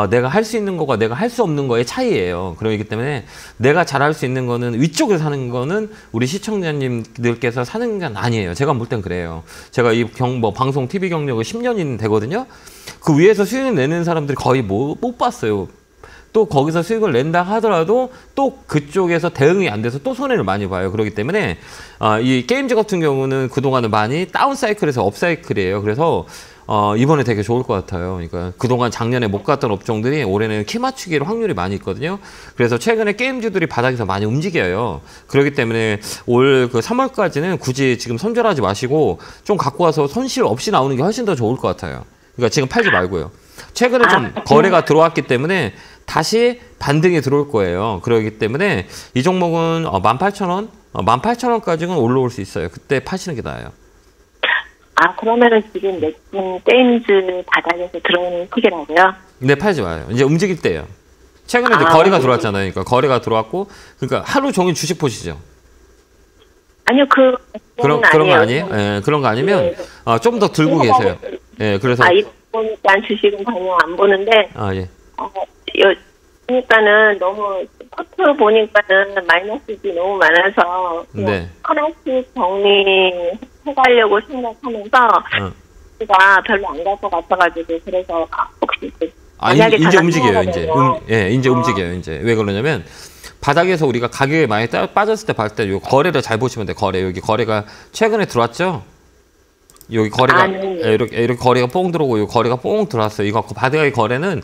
내가 할 수 있는 거가 내가 할 수 없는 거의 차이예요. 그러기 때문에 내가 잘할 수 있는 거는 위쪽에 사는 거는 우리 시청자님들께서 사는 건 아니에요. 제가 볼 땐 그래요. 제가 이 방송 TV 경력을 10년이 되거든요. 그 위에서 수익을 내는 사람들이 거의 못 봤어요. 또 거기서 수익을 낸다 하더라도 또 그쪽에서 대응이 안 돼서 또 손해를 많이 봐요. 그렇기 때문에 이 게임즈 같은 경우는 그동안은 많이 다운 사이클에서 업 사이클이에요. 그래서 이번에 되게 좋을 것 같아요. 그러니까 그동안 작년에 못 갔던 업종들이 올해는 키 맞추기로 확률이 많이 있거든요. 그래서 최근에 게임주들이 바닥에서 많이 움직여요. 그렇기 때문에 올 그 3월까지는 굳이 지금 선절하지 마시고 좀 갖고 와서 손실 없이 나오는 게 훨씬 더 좋을 것 같아요. 그러니까 지금 팔지 말고요. 최근에 좀 거래가 들어왔기 때문에 다시 반등이 들어올 거예요. 그렇기 때문에 이 종목은 18,000원, 18,000원까지는 올라올 수 있어요. 그때 파시는 게 나아요. 아, 그러면은 지금 넥슨 게임즈 바닥에서 들어오는 시기라고요? 네, 팔지 마요. 이제 움직일 때예요. 최근에 이제 거래가 들어왔잖아요. 그러니까 거래가 들어왔고, 그러니까 하루 종일 주식 보시죠. 아니요, 그런 거 아니에요? 예, 그런 거 아니면 좀 더 들고 계세요. 예, 그래서 이거 보니까 주식은 전혀 안 보는데 예. 보니까는 너무 포트 보니까는 마이너스들이 너무 많아서 네. 하나씩 정리해가려고 생각하면서 제가 별로 안 갈 것 같아가지고 그래서 혹시 만약에 이제 움직여요. 이제 되면 움직여요. 이제 왜 그러냐면 바닥에서 우리가 가격이 많이 빠졌을 때 봤을 때 요 거래를 잘 보시면 돼. 여기 거래가 최근에 들어왔죠. 여기 거래가 이렇게 거래가 뽕 들어오고 요 거래가 뽕 들어왔어요. 이거 바닥의 거래는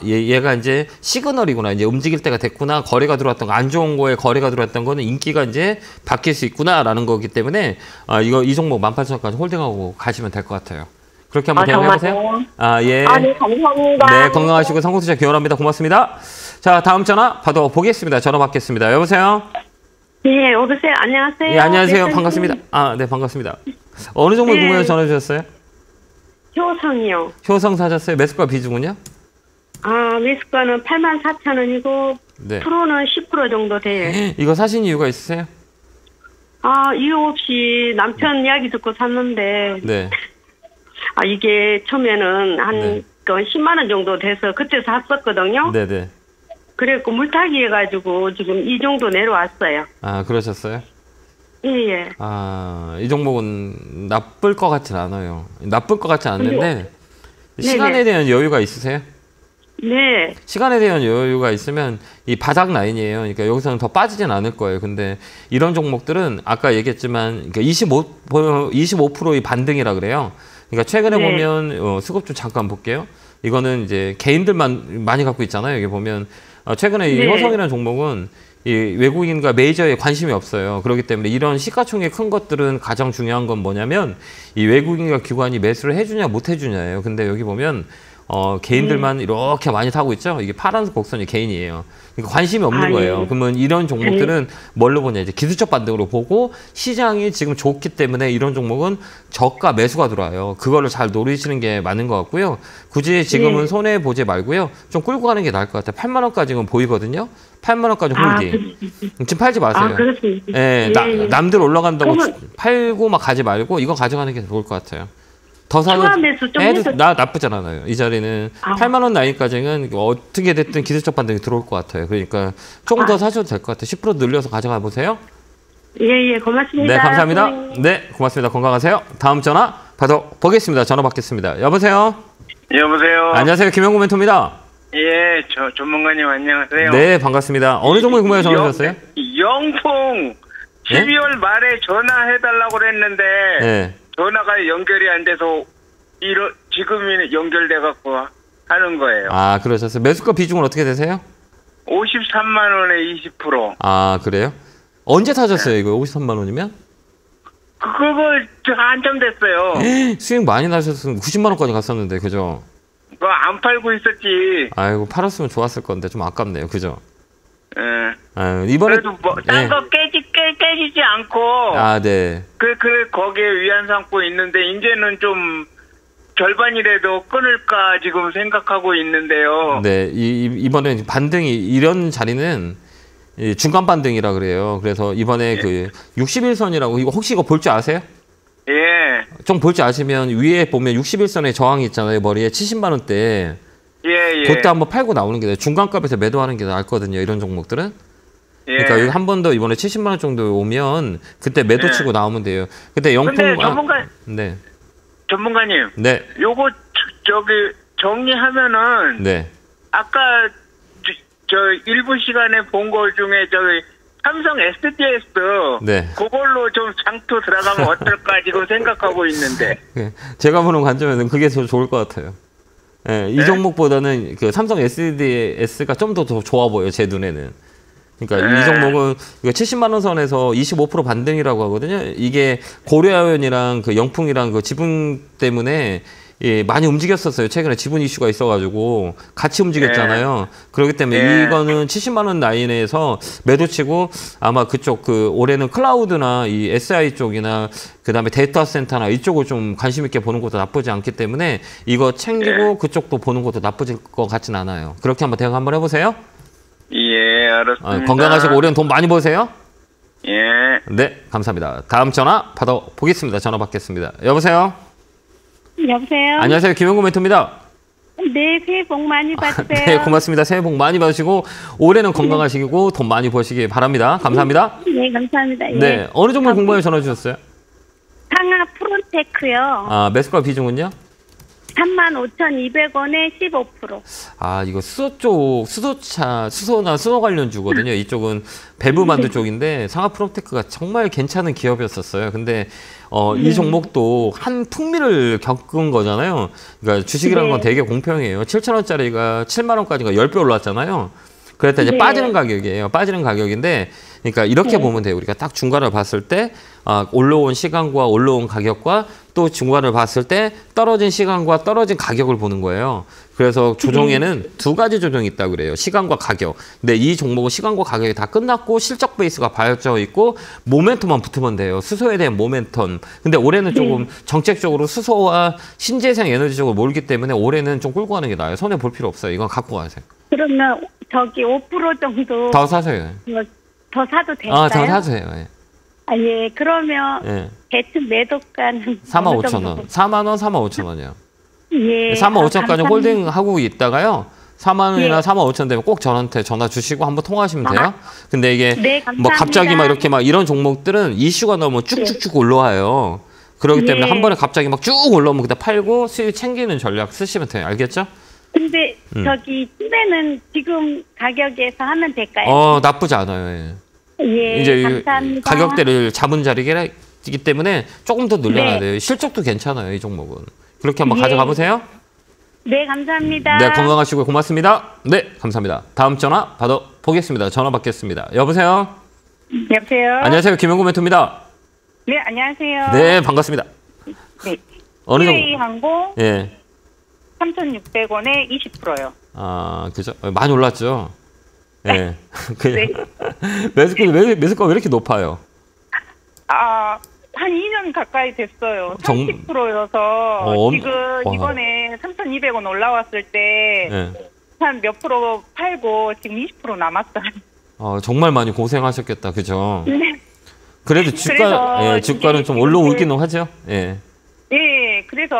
얘가 이제 시그널이구나. 이제 움직일 때가 됐구나. 거래가 들어왔던 거 안 좋은 거에 거래가 들어왔던 거는 인기가 이제 바뀔 수 있구나라는 거기 때문에 이 종목 18,000원까지 홀딩하고 가시면 될 것 같아요. 그렇게 한번 대응해 보세요. 예. 네, 감사합니다. 네, 건강하시고 상공투자 기원합니다. 고맙습니다. 자, 다음 전화 받아보겠습니다. 전화 받겠습니다. 여보세요? 예, 여보세요. 안녕하세요. 예, 안녕하세요. 반갑습니다. 네, 반갑습니다. 어느 종목 궁금해서 전화 주셨어요? 효성이요. 효성 사셨어요? 매수가 비중은요? 매수가는 84,000원이고 네. 프로는 10% 정도 돼요. 이거 사신 이유가 있으세요? 이유 없이 남편 이야기 듣고 샀는데 네. 이게 처음에는 한 10만 원 정도 돼서 그때 샀었거든요. 네네. 그래갖고 물타기 해가지고 지금 이 정도 내려왔어요. 그러셨어요? 예. 이 종목은 나쁠 것 같진 않아요. 나쁠 것 같지 않는데 시간에 대한 여유가 있으세요? 네. 시간에 대한 여유가 있으면 이 바닥 라인이에요. 그러니까 여기서는 더 빠지진 않을 거예요. 근데 이런 종목들은 아까 얘기했지만 그러니까 25%의 반등이라 그래요. 그러니까 최근에 보면 수급 좀 잠깐 볼게요. 이거는 이제 개인들만 많이 갖고 있잖아요. 여기 보면 최근에 이 효성이라는 종목은 이 외국인과 메이저에 관심이 없어요. 그렇기 때문에 이런 시가총액 큰 것들은 가장 중요한 건 뭐냐면 이 외국인과 기관이 매수를 해주냐 못 해주냐예요. 근데 여기 보면 개인들만 이렇게 많이 사고 있죠. 이게 파란색 곡선이 개인이에요. 그러니까 관심이 없는 거예요. 그러면 이런 종목들은 뭘로 보냐 이제 기술적 반등으로 보고 시장이 지금 좋기 때문에 이런 종목은 저가 매수가 들어와요. 그거를 잘 노리시는 게 맞는 것 같고요. 굳이 지금은 손해 보지 말고요. 좀 끌고 가는 게 나을 것 같아요. 8만 원까지는 보이거든요. 8만 원까지 홀딩. 지금 팔지 마세요. 그렇습니다. 예, 남들 올라간다고 팔고 막 가지 말고 이거 가져가는 게 좋을 것 같아요. 더 사도 해도 나쁘지 않아요. 이 자리는 8만 원 라인까지는 어떻게 됐든 기술적 반등이 들어올 것 같아요. 그러니까 조금 더 사셔도 될 것 같아요. 10% 늘려서 가져가 보세요. 예, 고맙습니다. 네, 감사합니다. 네, 고맙습니다. 건강하세요. 다음 전화 받아보겠습니다. 전화 받겠습니다. 여보세요? 여보세요? 안녕하세요. 김영구 멘토입니다. 예, 전문가님 안녕하세요. 네, 반갑습니다. 어느 종목에 궁금해 전화 주셨어요? 영풍 12월 말에 전화해달라고 그랬는데 네. 전화가 연결이 안 돼서 지금이 연결돼갖고 하는 거예요. 그러셨어요. 매수가 비중은 어떻게 되세요? 53만 원에 20%. 그래요? 언제 사셨어요? 이거 53만 원이면? 그거 한참 됐어요. 수익 많이 나셨으면 90만 원까지 갔었는데, 그죠? 그거 안 팔고 있었지. 아이고, 팔았으면 좋았을 건데 좀 아깝네요, 그죠? 예. 이번에 그래도 딴 거 깨지지 않고. 네. 거기에 위안 삼고 있는데 이제는 좀 절반이라도 끊을까 지금 생각하고 있는데요. 네, 이번에 반등이 이런 자리는 중간 반등이라 그래요. 그래서 이번에 그 61선이라고 이거 혹시 이거 볼 줄 아세요? 예. 좀 볼 줄 아시면 위에 보면 61선의 저항이 있잖아요. 머리에 70만 원대. 예. 그때 한번 팔고 나오는 게 중간값에서 매도하는 게 낫거든요. 이런 종목들은. 예. 그러니까 여기 한 번 더 이번에 70만 원 정도 오면 그때 매도 치고 나오면 돼요. 근데 영풍 근데 전문가님. 네. 요거 정리하면은 네. 아까 저 일부 시간에 본 거 중에 삼성 SDS 네. 그걸로 좀 장투 들어가면 어떨까 지금 생각하고 있는데. 제가 보는 관점에는 그게 더 좋을 것 같아요. 예, 이 종목보다는 그 삼성 SDS가 좀 더 좋아 보여요, 제 눈에는. 그러니까 이 종목은 이거 70만 원 선에서 25% 반등이라고 하거든요. 이게 고려아연이랑 그 영풍이랑 그 지분 때문에 예, 많이 움직였었어요. 최근에 지분 이슈가 있어가지고 같이 움직였잖아요. 그렇기 때문에 이거는 70만 원 라인에서 매도치고 아마 그쪽 올해는 클라우드나 이 SI 쪽이나 그다음에 데이터 센터나 이쪽을 좀 관심 있게 보는 것도 나쁘지 않기 때문에 이거 챙기고 그쪽도 보는 것도 나쁘질 것 같진 않아요. 그렇게 한번 대응 한번 해보세요. 예, 알았습니다. 건강하시고 올해는 돈 많이 버세요. 예. 네, 감사합니다. 다음 전화 받아보겠습니다. 전화 받겠습니다. 여보세요? 여보세요? 안녕하세요. 김영구 멘토입니다. 네, 새해 복 많이 받으세요. 네, 고맙습니다. 새해 복 많이 받으시고 올해는 건강하시고 돈 많이 버시기 바랍니다. 감사합니다. 네, 감사합니다. 예. 네, 어느 종목 공부해 전화 주셨어요? 상하 프론테크요. 아, 매수가 비중은요? 35,200원에 15%. 아, 이거 수소 쪽, 수소나 수소 관련주거든요. 이쪽은 밸브 만두 쪽인데 상하 프로테크가 정말 괜찮은 기업이었었어요. 근데 이 종목도 한 풍미를 겪은 거잖아요. 그러니까 주식이라는 건 되게 공평해요. 7,000원짜리가 7만 원까지가 10배 올랐잖아요. 그랬다 이제 빠지는 가격이에요. 빠지는 가격인데, 그러니까 이렇게 보면 돼요. 우리가 딱 중간을 봤을 때 올라온 시간과 올라온 가격과 또 중간을 봤을 때 떨어진 시간과 떨어진 가격을 보는 거예요. 그래서 조정에는 두 가지 조정이 있다고 그래요. 시간과 가격. 근데 이 종목은 시간과 가격이 다 끝났고 실적 베이스가 밝혀져 있고 모멘텀만 붙으면 돼요. 수소에 대한 모멘텀. 근데 올해는 조금 정책적으로 수소와 신재생 에너지 쪽으로 몰기 때문에 올해는 좀 끌고 가는 게 나아요. 손해 볼 필요 없어요. 이건 갖고 가세요. 그러면 저기 5% 정도 더 사세요. 더 사도 될까요? 더 사세요. 예. 아, 예. 그러면 예. 대충 매도가는 45,000원. 4만 원, 45,000원이요. 예. 45,000원까지 홀딩하고 있다가요. 4만 원이나 예. 45,000원 되면 꼭 저한테 전화 주시고 한번 통화하시면 돼요. 근데 이게 네, 뭐 감사합니다. 갑자기 막 이렇게 막 이런 종목들은 이슈가 나오면 쭉쭉쭉 올라와요. 그렇기 때문에 예. 한 번에 갑자기 막 쭉 올라오면 그때 팔고 수익 챙기는 전략 쓰시면 돼요. 알겠죠? 근데 저기 찜에는 지금 가격에서 하면 될까요? 나쁘지 않아요. 예. 예. 이제 감사합니다. 가격대를 잡은 자리이기 때문에 조금 더 늘려놔야 네. 돼요. 실적도 괜찮아요. 이 종목은. 그렇게 한번 예. 가져가 보세요. 네, 감사합니다. 네, 건강하시고 고맙습니다. 네, 감사합니다. 다음 전화 받아보겠습니다. 전화 받겠습니다. 여보세요? 여보세요? 안녕하세요. 김영구 멘토입니다. 네, 안녕하세요. 네, 반갑습니다. 네. 어느 정도? 항공 예. 3,600원에 20%요. 아, 그죠? 많이 올랐죠? 예. 그냥 네. 매수가 왜 이렇게 높아요? 한 2년 가까이 됐어요. 정- 30%여서 지금 와. 이번에 3,200원 올라왔을 때 한 예. 몇 프로 팔고 지금 20% 남았어요. 정말 많이 고생하셨겠다. 그죠? 네. 그래도 그래서 주가는 좀 올라오기는 하죠? 예. 예, 그래서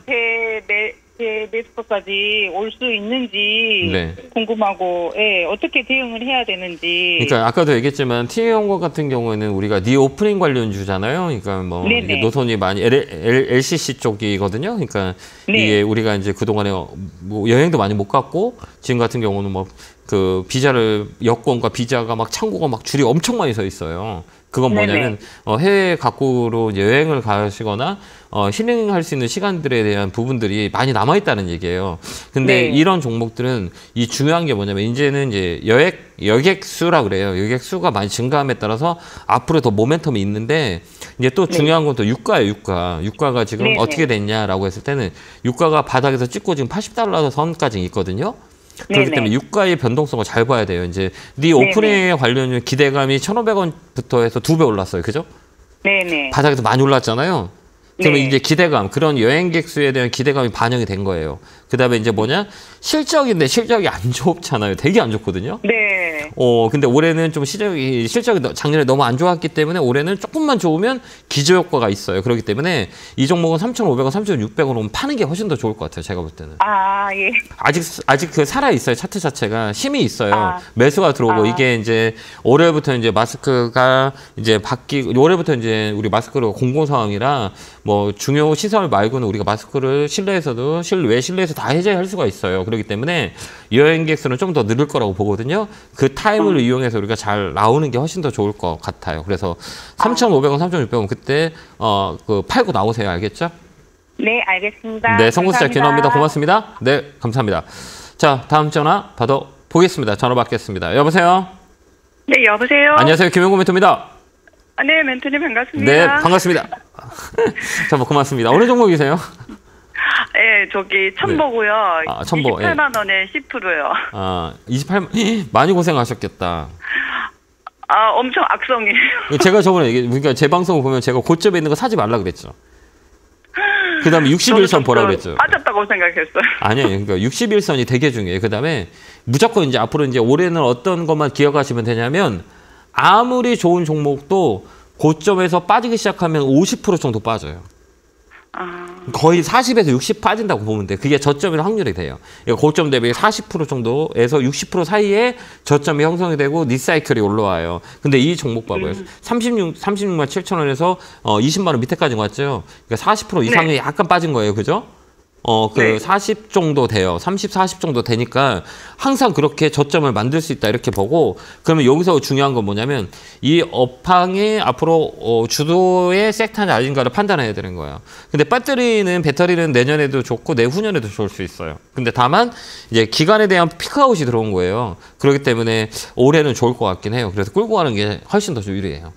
제 매수가까지 올 수 있는지 네. 궁금하고, 예, 어떻게 대응을 해야 되는지. 그러니까 아까도 얘기했지만 T형과 같은 경우에는 우리가 오프닝 관련주잖아요. 그러니까 뭐 네네. 이게 노선이 많이 LCC 쪽이거든요. 그러니까 네. 이게 우리가 이제 그동안에 뭐 여행도 많이 못 갔고 지금 같은 경우는 뭐 그 여권과 비자가 막 창구가 막 줄이 엄청 많이 서 있어요. 그건 뭐냐면 해외 각국으로 여행을 가시거나 힐링할 수 있는 시간들에 대한 부분들이 많이 남아 있다는 얘기예요. 근데 이런 종목들은 이 중요한 게 뭐냐면 이제는 이제 여객 수라 그래요. 여객 수가 많이 증가함에 따라서 앞으로 더 모멘텀이 있는데 이제 또 중요한 건 또 유가예요. 유가가 지금 어떻게 됐냐라고 했을 때는 유가가 바닥에서 찍고 지금 80달러 선까지 있거든요. 그렇기 때문에 유가의 변동성을 잘 봐야 돼요. 이제 오프닝에 관련 기대감이 1,500원부터 해서 2배 올랐어요. 그죠? 네네. 바닥에서 많이 올랐잖아요. 그러면 이제 기대감, 그런 여행객 수에 대한 기대감이 반영이 된 거예요. 그다음에 이제 뭐냐? 실적인데 실적이 안 좋잖아요. 되게 안 좋거든요. 네. 근데 올해는 좀 실적이 작년에 너무 안 좋았기 때문에 올해는 조금만 좋으면 기저효과가 있어요. 그렇기 때문에 이 종목은 3,500원, 3,600원으로 파는 게 훨씬 더 좋을 것 같아요. 제가 볼 때는. 아, 예. 아직 살아 있어요. 차트 자체가 힘이 있어요. 매수가 들어오고 이게 이제 올해부터 이제 마스크가 이제 올해부터 이제 우리 마스크로 공공 상황이라 뭐 중요 시설 말고는 우리가 마스크를 실내에서도 실내에서 다 해제할 수가 있어요. 그렇기 때문에 여행객 수는 좀 더 늘을 거라고 보거든요. 그 타임을 이용해서 우리가 잘 나오는 게 훨씬 더 좋을 것 같아요. 그래서 3,500원, 3,600원 그때 팔고 나오세요. 알겠죠? 네, 알겠습니다. 네, 성공수자 기원합니다. 고맙습니다. 네, 감사합니다. 자, 다음 전화 받아보겠습니다. 전화 받겠습니다. 여보세요? 네, 여보세요? 안녕하세요. 김영구 멘토입니다. 네, 멘토님 반갑습니다. 네, 반갑습니다. 자, 고맙습니다. 어느 종목이세요? 예, 저기 첨보고요. 아, 첨보. 28만 원에 10%요. 아, 28만 많이 고생하셨겠다. 아, 엄청 악성이에요. 제가 저번에 그러니까 제 방송을 보면 제가 고점에 있는 거 사지 말라 그랬죠. 그다음에 61선 보라 그랬죠. 빠졌다고 생각했어요. 아니에요. 그러니까 61선이 되게 중요해요. 그다음에 무조건 이제 앞으로 이제 올해는 어떤 것만 기억하시면 되냐면 아무리 좋은 종목도 고점에서 빠지기 시작하면 50% 정도 빠져요. 거의 40에서 60 빠진다고 보면 돼. 그게 저점일 확률이 돼요. 고점 대비 40% 정도에서 60% 사이에 저점이 형성이 되고 리사이클이 올라와요. 근데 이 종목 봐봐요. 36만 7천 원에서 20만 원 밑에까지 왔죠. 그러니까 40% 이상이 네. 약간 빠진 거예요. 그죠? 네. 40 정도 돼요. 30, 40 정도 되니까 항상 그렇게 저점을 만들 수 있다 이렇게 보고 그러면 여기서 중요한 건 뭐냐면 이 업황이 앞으로 주도의 섹터는 아닌가를 판단해야 되는 거예요. 근데 배터리는 내년에도 좋고 내후년에도 좋을 수 있어요. 근데 다만 이제 기간에 대한 피크아웃이 들어온 거예요. 그렇기 때문에 올해는 좋을 것 같긴 해요. 그래서 끌고 가는 게 훨씬 더 유리해요.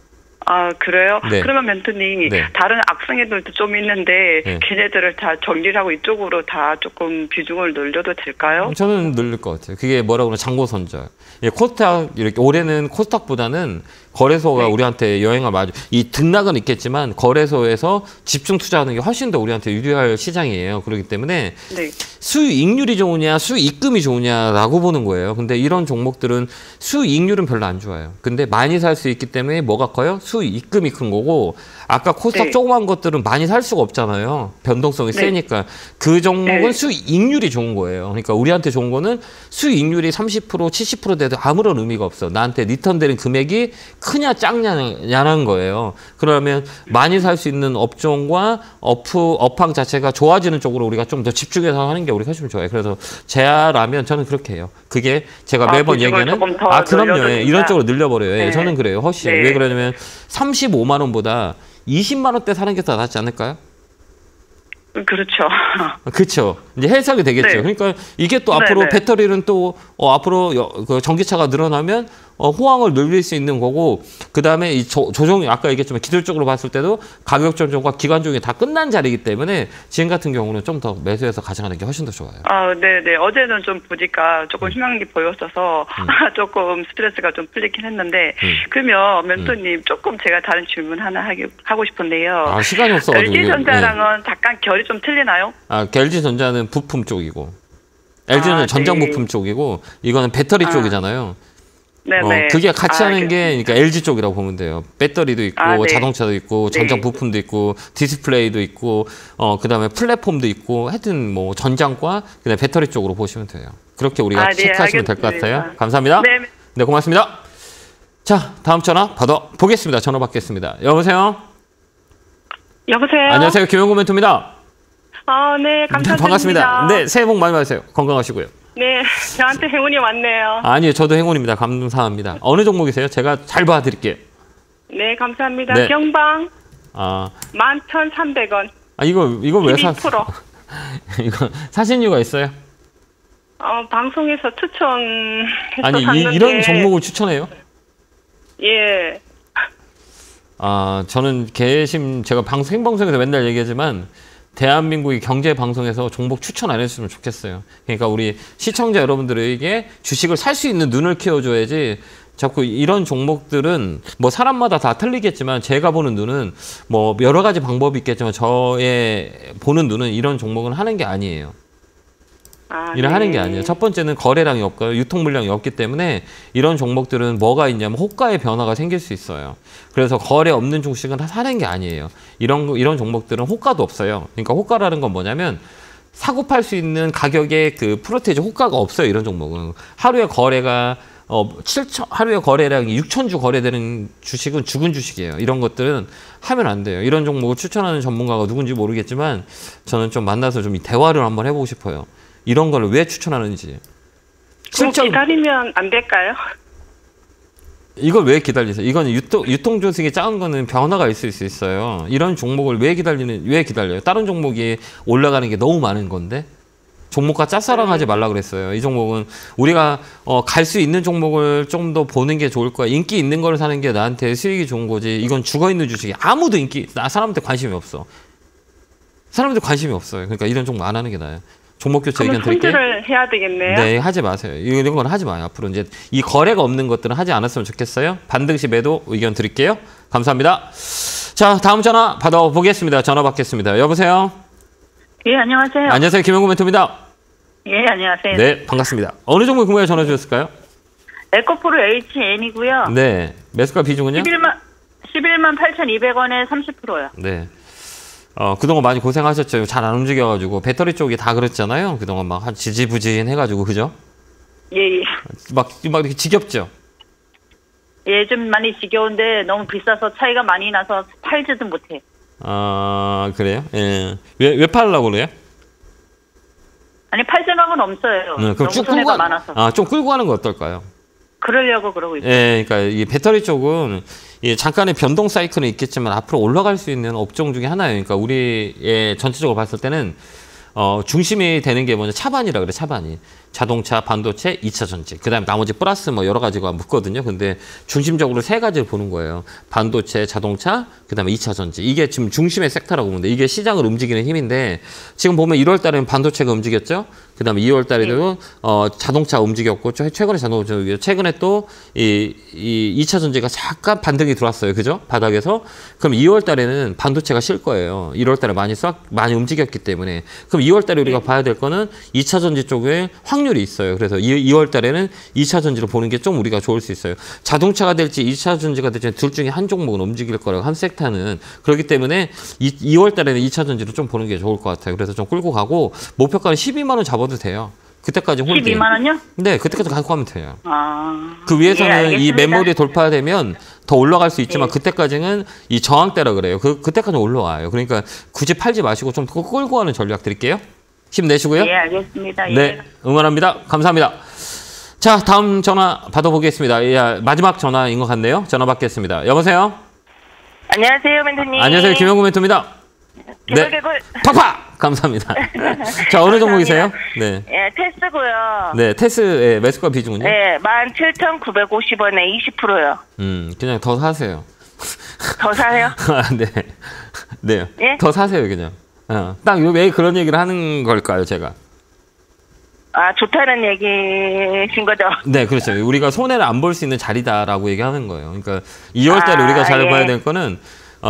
아, 그래요? 네. 그러면 멘토님, 네. 다른 악성애들도 좀 있는데 네. 걔네들을 다 정리를 하고 이쪽으로 다 조금 비중을 늘려도 될까요? 저는 늘릴 것 같아요. 그게 뭐라고 그러나 장고선절. 코스닥 이렇게 올해는 코스닥보다는 거래소가 네. 우리한테 여행을 많이 이 등락은 있겠지만 거래소에서 집중 투자하는 게 훨씬 더 우리한테 유리할 시장이에요. 그렇기 때문에 네. 수익률이 좋으냐 수익금이 좋으냐라고 보는 거예요. 근데 이런 종목들은 수익률은 별로 안 좋아요. 근데 많이 살 수 있기 때문에 뭐가 커요? 수익금이 큰 거고 아까 코스닥 네. 조그만 것들은 많이 살 수가 없잖아요. 변동성이 네. 세니까 그 종목은 네. 수익률이 좋은 거예요. 그러니까 우리한테 좋은 거는 수익률이 30% 70% 돼도 아무런 의미가 없어. 나한테 리턴되는 금액이 크냐 작냐는 거예요. 그러면 많이 살 수 있는 업종과 업황 자체가 좋아지는 쪽으로 우리가 좀 더 집중해서 하는 게 우리 훨씬 좋아요. 그래서 제야라면 저는 그렇게 해요. 그게 제가 매번 얘기하는 그럼요. 예, 이런 쪽으로 늘려버려요. 예, 네. 저는 그래요. 훨씬. 네. 왜 그러냐면 35만 원보다 20만 원대 사는 게 더 낫지 않을까요? 그렇죠. 그렇죠. 이제 해석이 되겠죠. 네. 그러니까 이게 또 앞으로 네, 네. 배터리는 또 앞으로 그 전기차가 늘어나면 호황을 늘릴 수 있는 거고 그다음에 이 조정이 아까 얘기했지만 기술적으로 봤을 때도 가격 조정과 기간 조정이 다 끝난 자리이기 때문에 지금 같은 경우는 좀 더 매수해서 가져가는 게 훨씬 더 좋아요. 아, 네네. 어제는 좀 보니까 조금 희망이 보였어서 조금 스트레스가 좀 풀리긴 했는데 그러면 멘토님 조금 제가 다른 질문 하나 하고 싶은데요. 아, 시간이 없어가지고. LG전자랑은 잠깐 결이 좀 틀리나요? 아, LG전자는 부품 쪽이고 LG는 전장 부품 쪽이고 이거는 배터리 쪽이잖아요. 네네. 그게 같이 하는 게 그러니까 LG 쪽이라고 보면 돼요. 배터리도 있고 네. 자동차도 있고 전장 네. 부품도 있고 디스플레이도 있고 그다음에 플랫폼도 있고 하여튼 뭐 전장과 그다음에 배터리 쪽으로 보시면 돼요. 그렇게 우리가 네, 체크하시면 될 것 같아요. 감사합니다. 네. 네, 고맙습니다. 자, 다음 전화 받아보겠습니다. 전화 받겠습니다. 여보세요? 여보세요? 안녕하세요. 김영구 멘토입니다. 아, 네. 감사드립니다. 반갑습니다. 네, 새해 복 많이 받으세요. 건강하시고요. 네, 저한테 행운이 왔네요. 아니요, 저도 행운입니다. 감사합니다. 어느 종목이세요? 제가 잘 봐드릴게요. 네, 감사합니다. 네. 경방. 11,300원. 아, 이거 왜 샀어요? 이거 사신 이유가 있어요? 방송에서 추천해서 아니, 샀는데. 이런 종목을 추천해요? 예. 저는 제가 생방송에서 맨날 얘기하지만 대한민국이 경제 방송에서 종목 추천 안 해주시면 좋겠어요. 그러니까 우리 시청자 여러분들에게 주식을 살 수 있는 눈을 키워줘야지 자꾸 이런 종목들은 뭐 사람마다 다 틀리겠지만 제가 보는 눈은 뭐 여러 가지 방법이 있겠지만 저의 보는 눈은 이런 종목은 하는 게 아니에요. 이런 하는 게 아니에요. 첫 번째는 거래량이 없고요. 유통 물량이 없기 때문에 이런 종목들은 뭐가 있냐면 호가의 변화가 생길 수 있어요. 그래서 거래 없는 주식은 다 사는 게 아니에요. 이런 종목들은 호가도 없어요. 그러니까 호가라는 건 뭐냐면 사고 팔 수 있는 가격의 그 프로테이지 호가가 없어요. 이런 종목은 하루에 거래가 하루에 거래량이 6,000주 거래되는 주식은 죽은 주식이에요. 이런 것들은 하면 안 돼요. 이런 종목을 추천하는 전문가가 누군지 모르겠지만 저는 좀 만나서 좀 대화를 한번 해보고 싶어요. 이런 거를 왜 추천하는지. 실전 기다리면 안 될까요? 이걸 왜 기다리세요? 이건 유통 조직이 작은 거는 변화가 있을 수 있어요. 이런 종목을 왜 기다려요? 다른 종목이 올라가는 게 너무 많은 건데 종목과 짝사랑하지 말라 그랬어요. 이 종목은 우리가 갈 수 있는 종목을 좀 더 보는 게 좋을 거야. 인기 있는 거를 사는 게 나한테 수익이 좋은 거지. 이건 죽어 있는 주식이 아무도 사람한테 관심이 없어. 사람들이 관심이 없어요. 그러니까 이런 종목 안 하는 게 나아요. 종목 교체 의견 드릴게요. 손질을 해야 되겠네요. 네, 하지 마세요. 이런 건 하지 마요. 앞으로 이제 이 거래가 없는 것들은 하지 않았으면 좋겠어요. 반등시 매도 의견 드릴게요. 감사합니다. 자, 다음 전화 받아보겠습니다. 전화 받겠습니다. 여보세요? 예, 안녕하세요. 안녕하세요. 김영구 멘토입니다. 예, 안녕하세요. 네, 반갑습니다. 어느 종목 궁금해 전화 주셨을까요? 에코프로 HN이고요. 네. 매수가 비중은요? 11만 8,200원에 30%요. 네. 그동안 많이 고생하셨죠. 잘 안 움직여가지고. 배터리 쪽이 다 그랬잖아요. 그동안 막 한 지지부진 해가지고, 그죠? 예. 막 이렇게 지겹죠? 예, 좀 많이 지겨운데 너무 비싸서 차이가 많이 나서 팔지도 못해. 아, 그래요? 예. 왜 팔려고 그래요? 아니, 팔 생각은 없어요. 그럼 너무 쭉 손해가 끌고 많아서. 좀 끌고 가는 거 어떨까요? 그러려고 그러고 있어요. 예, 그러니까 이 배터리 쪽은 잠깐의 변동 사이클은 있겠지만 앞으로 올라갈 수 있는 업종 중에 하나예요. 그러니까 우리의 전체적으로 봤을 때는 중심이 되는 게 뭐냐, 차반이라 그래, 차반이. 자동차, 반도체, 2차 전지. 그다음에 나머지 플러스 뭐 여러 가지가 묶거든요. 근데 중심적으로 세 가지를 보는 거예요. 반도체, 자동차, 그다음에 2차 전지. 이게 지금 중심의 섹터라고 보는데 이게 시장을 움직이는 힘인데 지금 보면 1월 달에는 반도체가 움직였죠. 그다음에 2월 달에도 자동차 움직였고 최근에 자동차 움직였고 최근에 또 이 2차 전지가 잠깐 반등이 들어왔어요. 그죠? 바닥에서. 그럼 2월 달에는 반도체가 실 거예요. 1월 달에 많이 움직였기 때문에. 그럼 2월 달에 우리가 봐야 될 거는 2차 전지 쪽에 확률이 있어요. 그래서 2월 달에는 2차 전지를 보는 게 좀 우리가 좋을 수 있어요. 자동차가 될지 2차 전지가 될지 둘 중에 한 종목은 움직일 거라고, 한 섹터는. 그렇기 때문에 2월 달에는 2차 전지를 좀 보는 게 좋을 것 같아요. 그래서 좀 끌고 가고 목표가는 12만 원 잡아도 돼요. 그때까지 홀딩. 12만 원요? 네, 그때까지 갖고 가면 돼요. 아. 그 위에서는 예, 이 매물이 돌파되면 더 올라갈 수 있지만 그때까지는 이 저항대라 그래요. 그때까지 올라와요. 그러니까 굳이 팔지 마시고 좀 끌고 가는 전략 드릴게요. 힘내시고요. 예, 알겠습니다. 네, 예. 응원합니다. 감사합니다. 자, 다음 전화 받아보겠습니다. 예, 마지막 전화인 것 같네요. 전화 받겠습니다. 여보세요? 안녕하세요, 멘토님. 안녕하세요. 김영구 멘토입니다. 개굴개굴. 팍팍! 감사합니다. 자, 어느 종목이세요? 네. 예, 테스고요. 네, 테스의 매수가 비중은요? 네, 17,950원에 20%요. 그냥 더 사세요. 더 사요? 네. 네. 예? 더 사세요, 그냥. 딱 왜 그런 얘기를 하는 걸까요, 제가? 아, 좋다는 얘기신 거죠? 네, 그렇죠. 우리가 손해를 안 볼 수 있는 자리다라고 얘기하는 거예요. 그러니까 2월 달에 우리가 잘 봐야 될 거는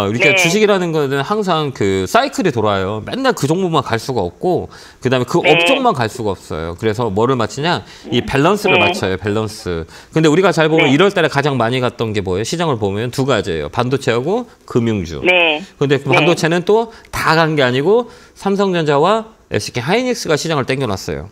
이렇게 주식이라는 거는 항상 그 사이클이 돌아요. 맨날 그 종목만 갈 수가 없고, 그 다음에 그 업종만 갈 수가 없어요. 그래서 뭐를 맞추냐? 이 밸런스를 맞춰요, 밸런스. 근데 우리가 잘 보면 1월 달에 가장 많이 갔던 게 뭐예요? 시장을 보면 두 가지예요. 반도체하고 금융주. 네. 근데 그 반도체는 또 다 간 게 아니고 삼성전자와 SK 하이닉스가 시장을 땡겨놨어요.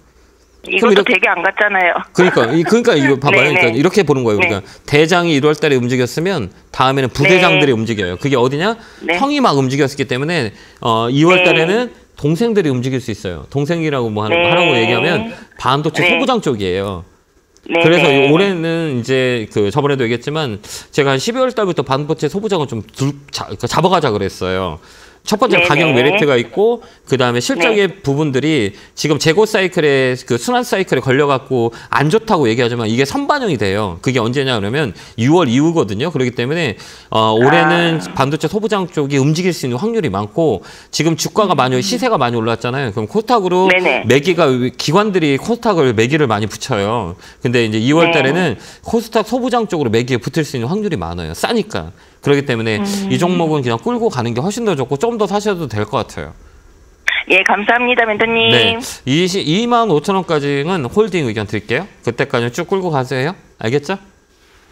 이것도 되게 안 갔잖아요. 그러니까 이거 봐봐요. 네, 그러니까 이렇게 보는 거예요. 그러니까 대장이 1월 달에 움직였으면 다음에는 부대장들이 움직여요. 그게 어디냐? 형이 막 움직였기 때문에 2월 달에는 동생들이 움직일 수 있어요. 동생이라고 뭐 하라고 얘기하면 반도체 소부장 쪽이에요. 그래서 올해는 이제 저번에도 얘기했지만 제가 12월 달부터 반도체 소부장을 좀 잡아가자 그랬어요. 첫 번째 가격 메리트가 있고 그다음에 실적의 부분들이 지금 재고 사이클에 그 순환 사이클에 걸려갖고 안 좋다고 얘기하지만 이게 선반영이 돼요. 그게 언제냐 그러면 6월 이후거든요. 그렇기 때문에 올해는 반도체 소부장 쪽이 움직일 수 있는 확률이 많고 지금 주가가 많이 시세가 많이 올랐잖아요. 그럼 코스닥으로 매기가 기관들이 코스닥을 매기를 많이 붙여요. 근데 이제 2월 달에는 코스닥 소부장 쪽으로 매기에 붙을 수 있는 확률이 많아요. 싸니까. 그렇기 때문에 이 종목은 그냥 끌고 가는 게 훨씬 더 좋고 좀 더 사셔도 될 것 같아요. 예, 감사합니다, 멘토님. 네, 25,000원까지는 홀딩 의견 드릴게요. 그때까지 쭉 끌고 가세요. 알겠죠?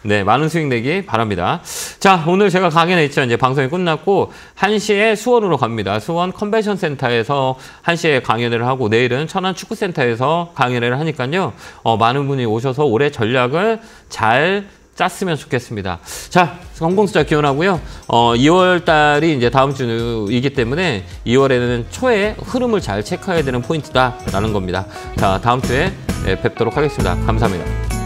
네, 많은 수익 내기 바랍니다. 자, 오늘 제가 강의 냈죠. 이제 방송이 끝났고 1시에 수원으로 갑니다. 수원 컨벤션 센터에서 1시에 강연을 하고 내일은 천안 축구센터에서 강연을 하니까요. 많은 분이 오셔서 올해 전략을 잘 짰으면 좋겠습니다. 자, 성공투자 기원하고요. 2월 달이 이제 다음 주이기 때문에 2월에는 초에 흐름을 잘 체크해야 되는 포인트다라는 겁니다. 자, 다음 주에 뵙도록 하겠습니다. 감사합니다.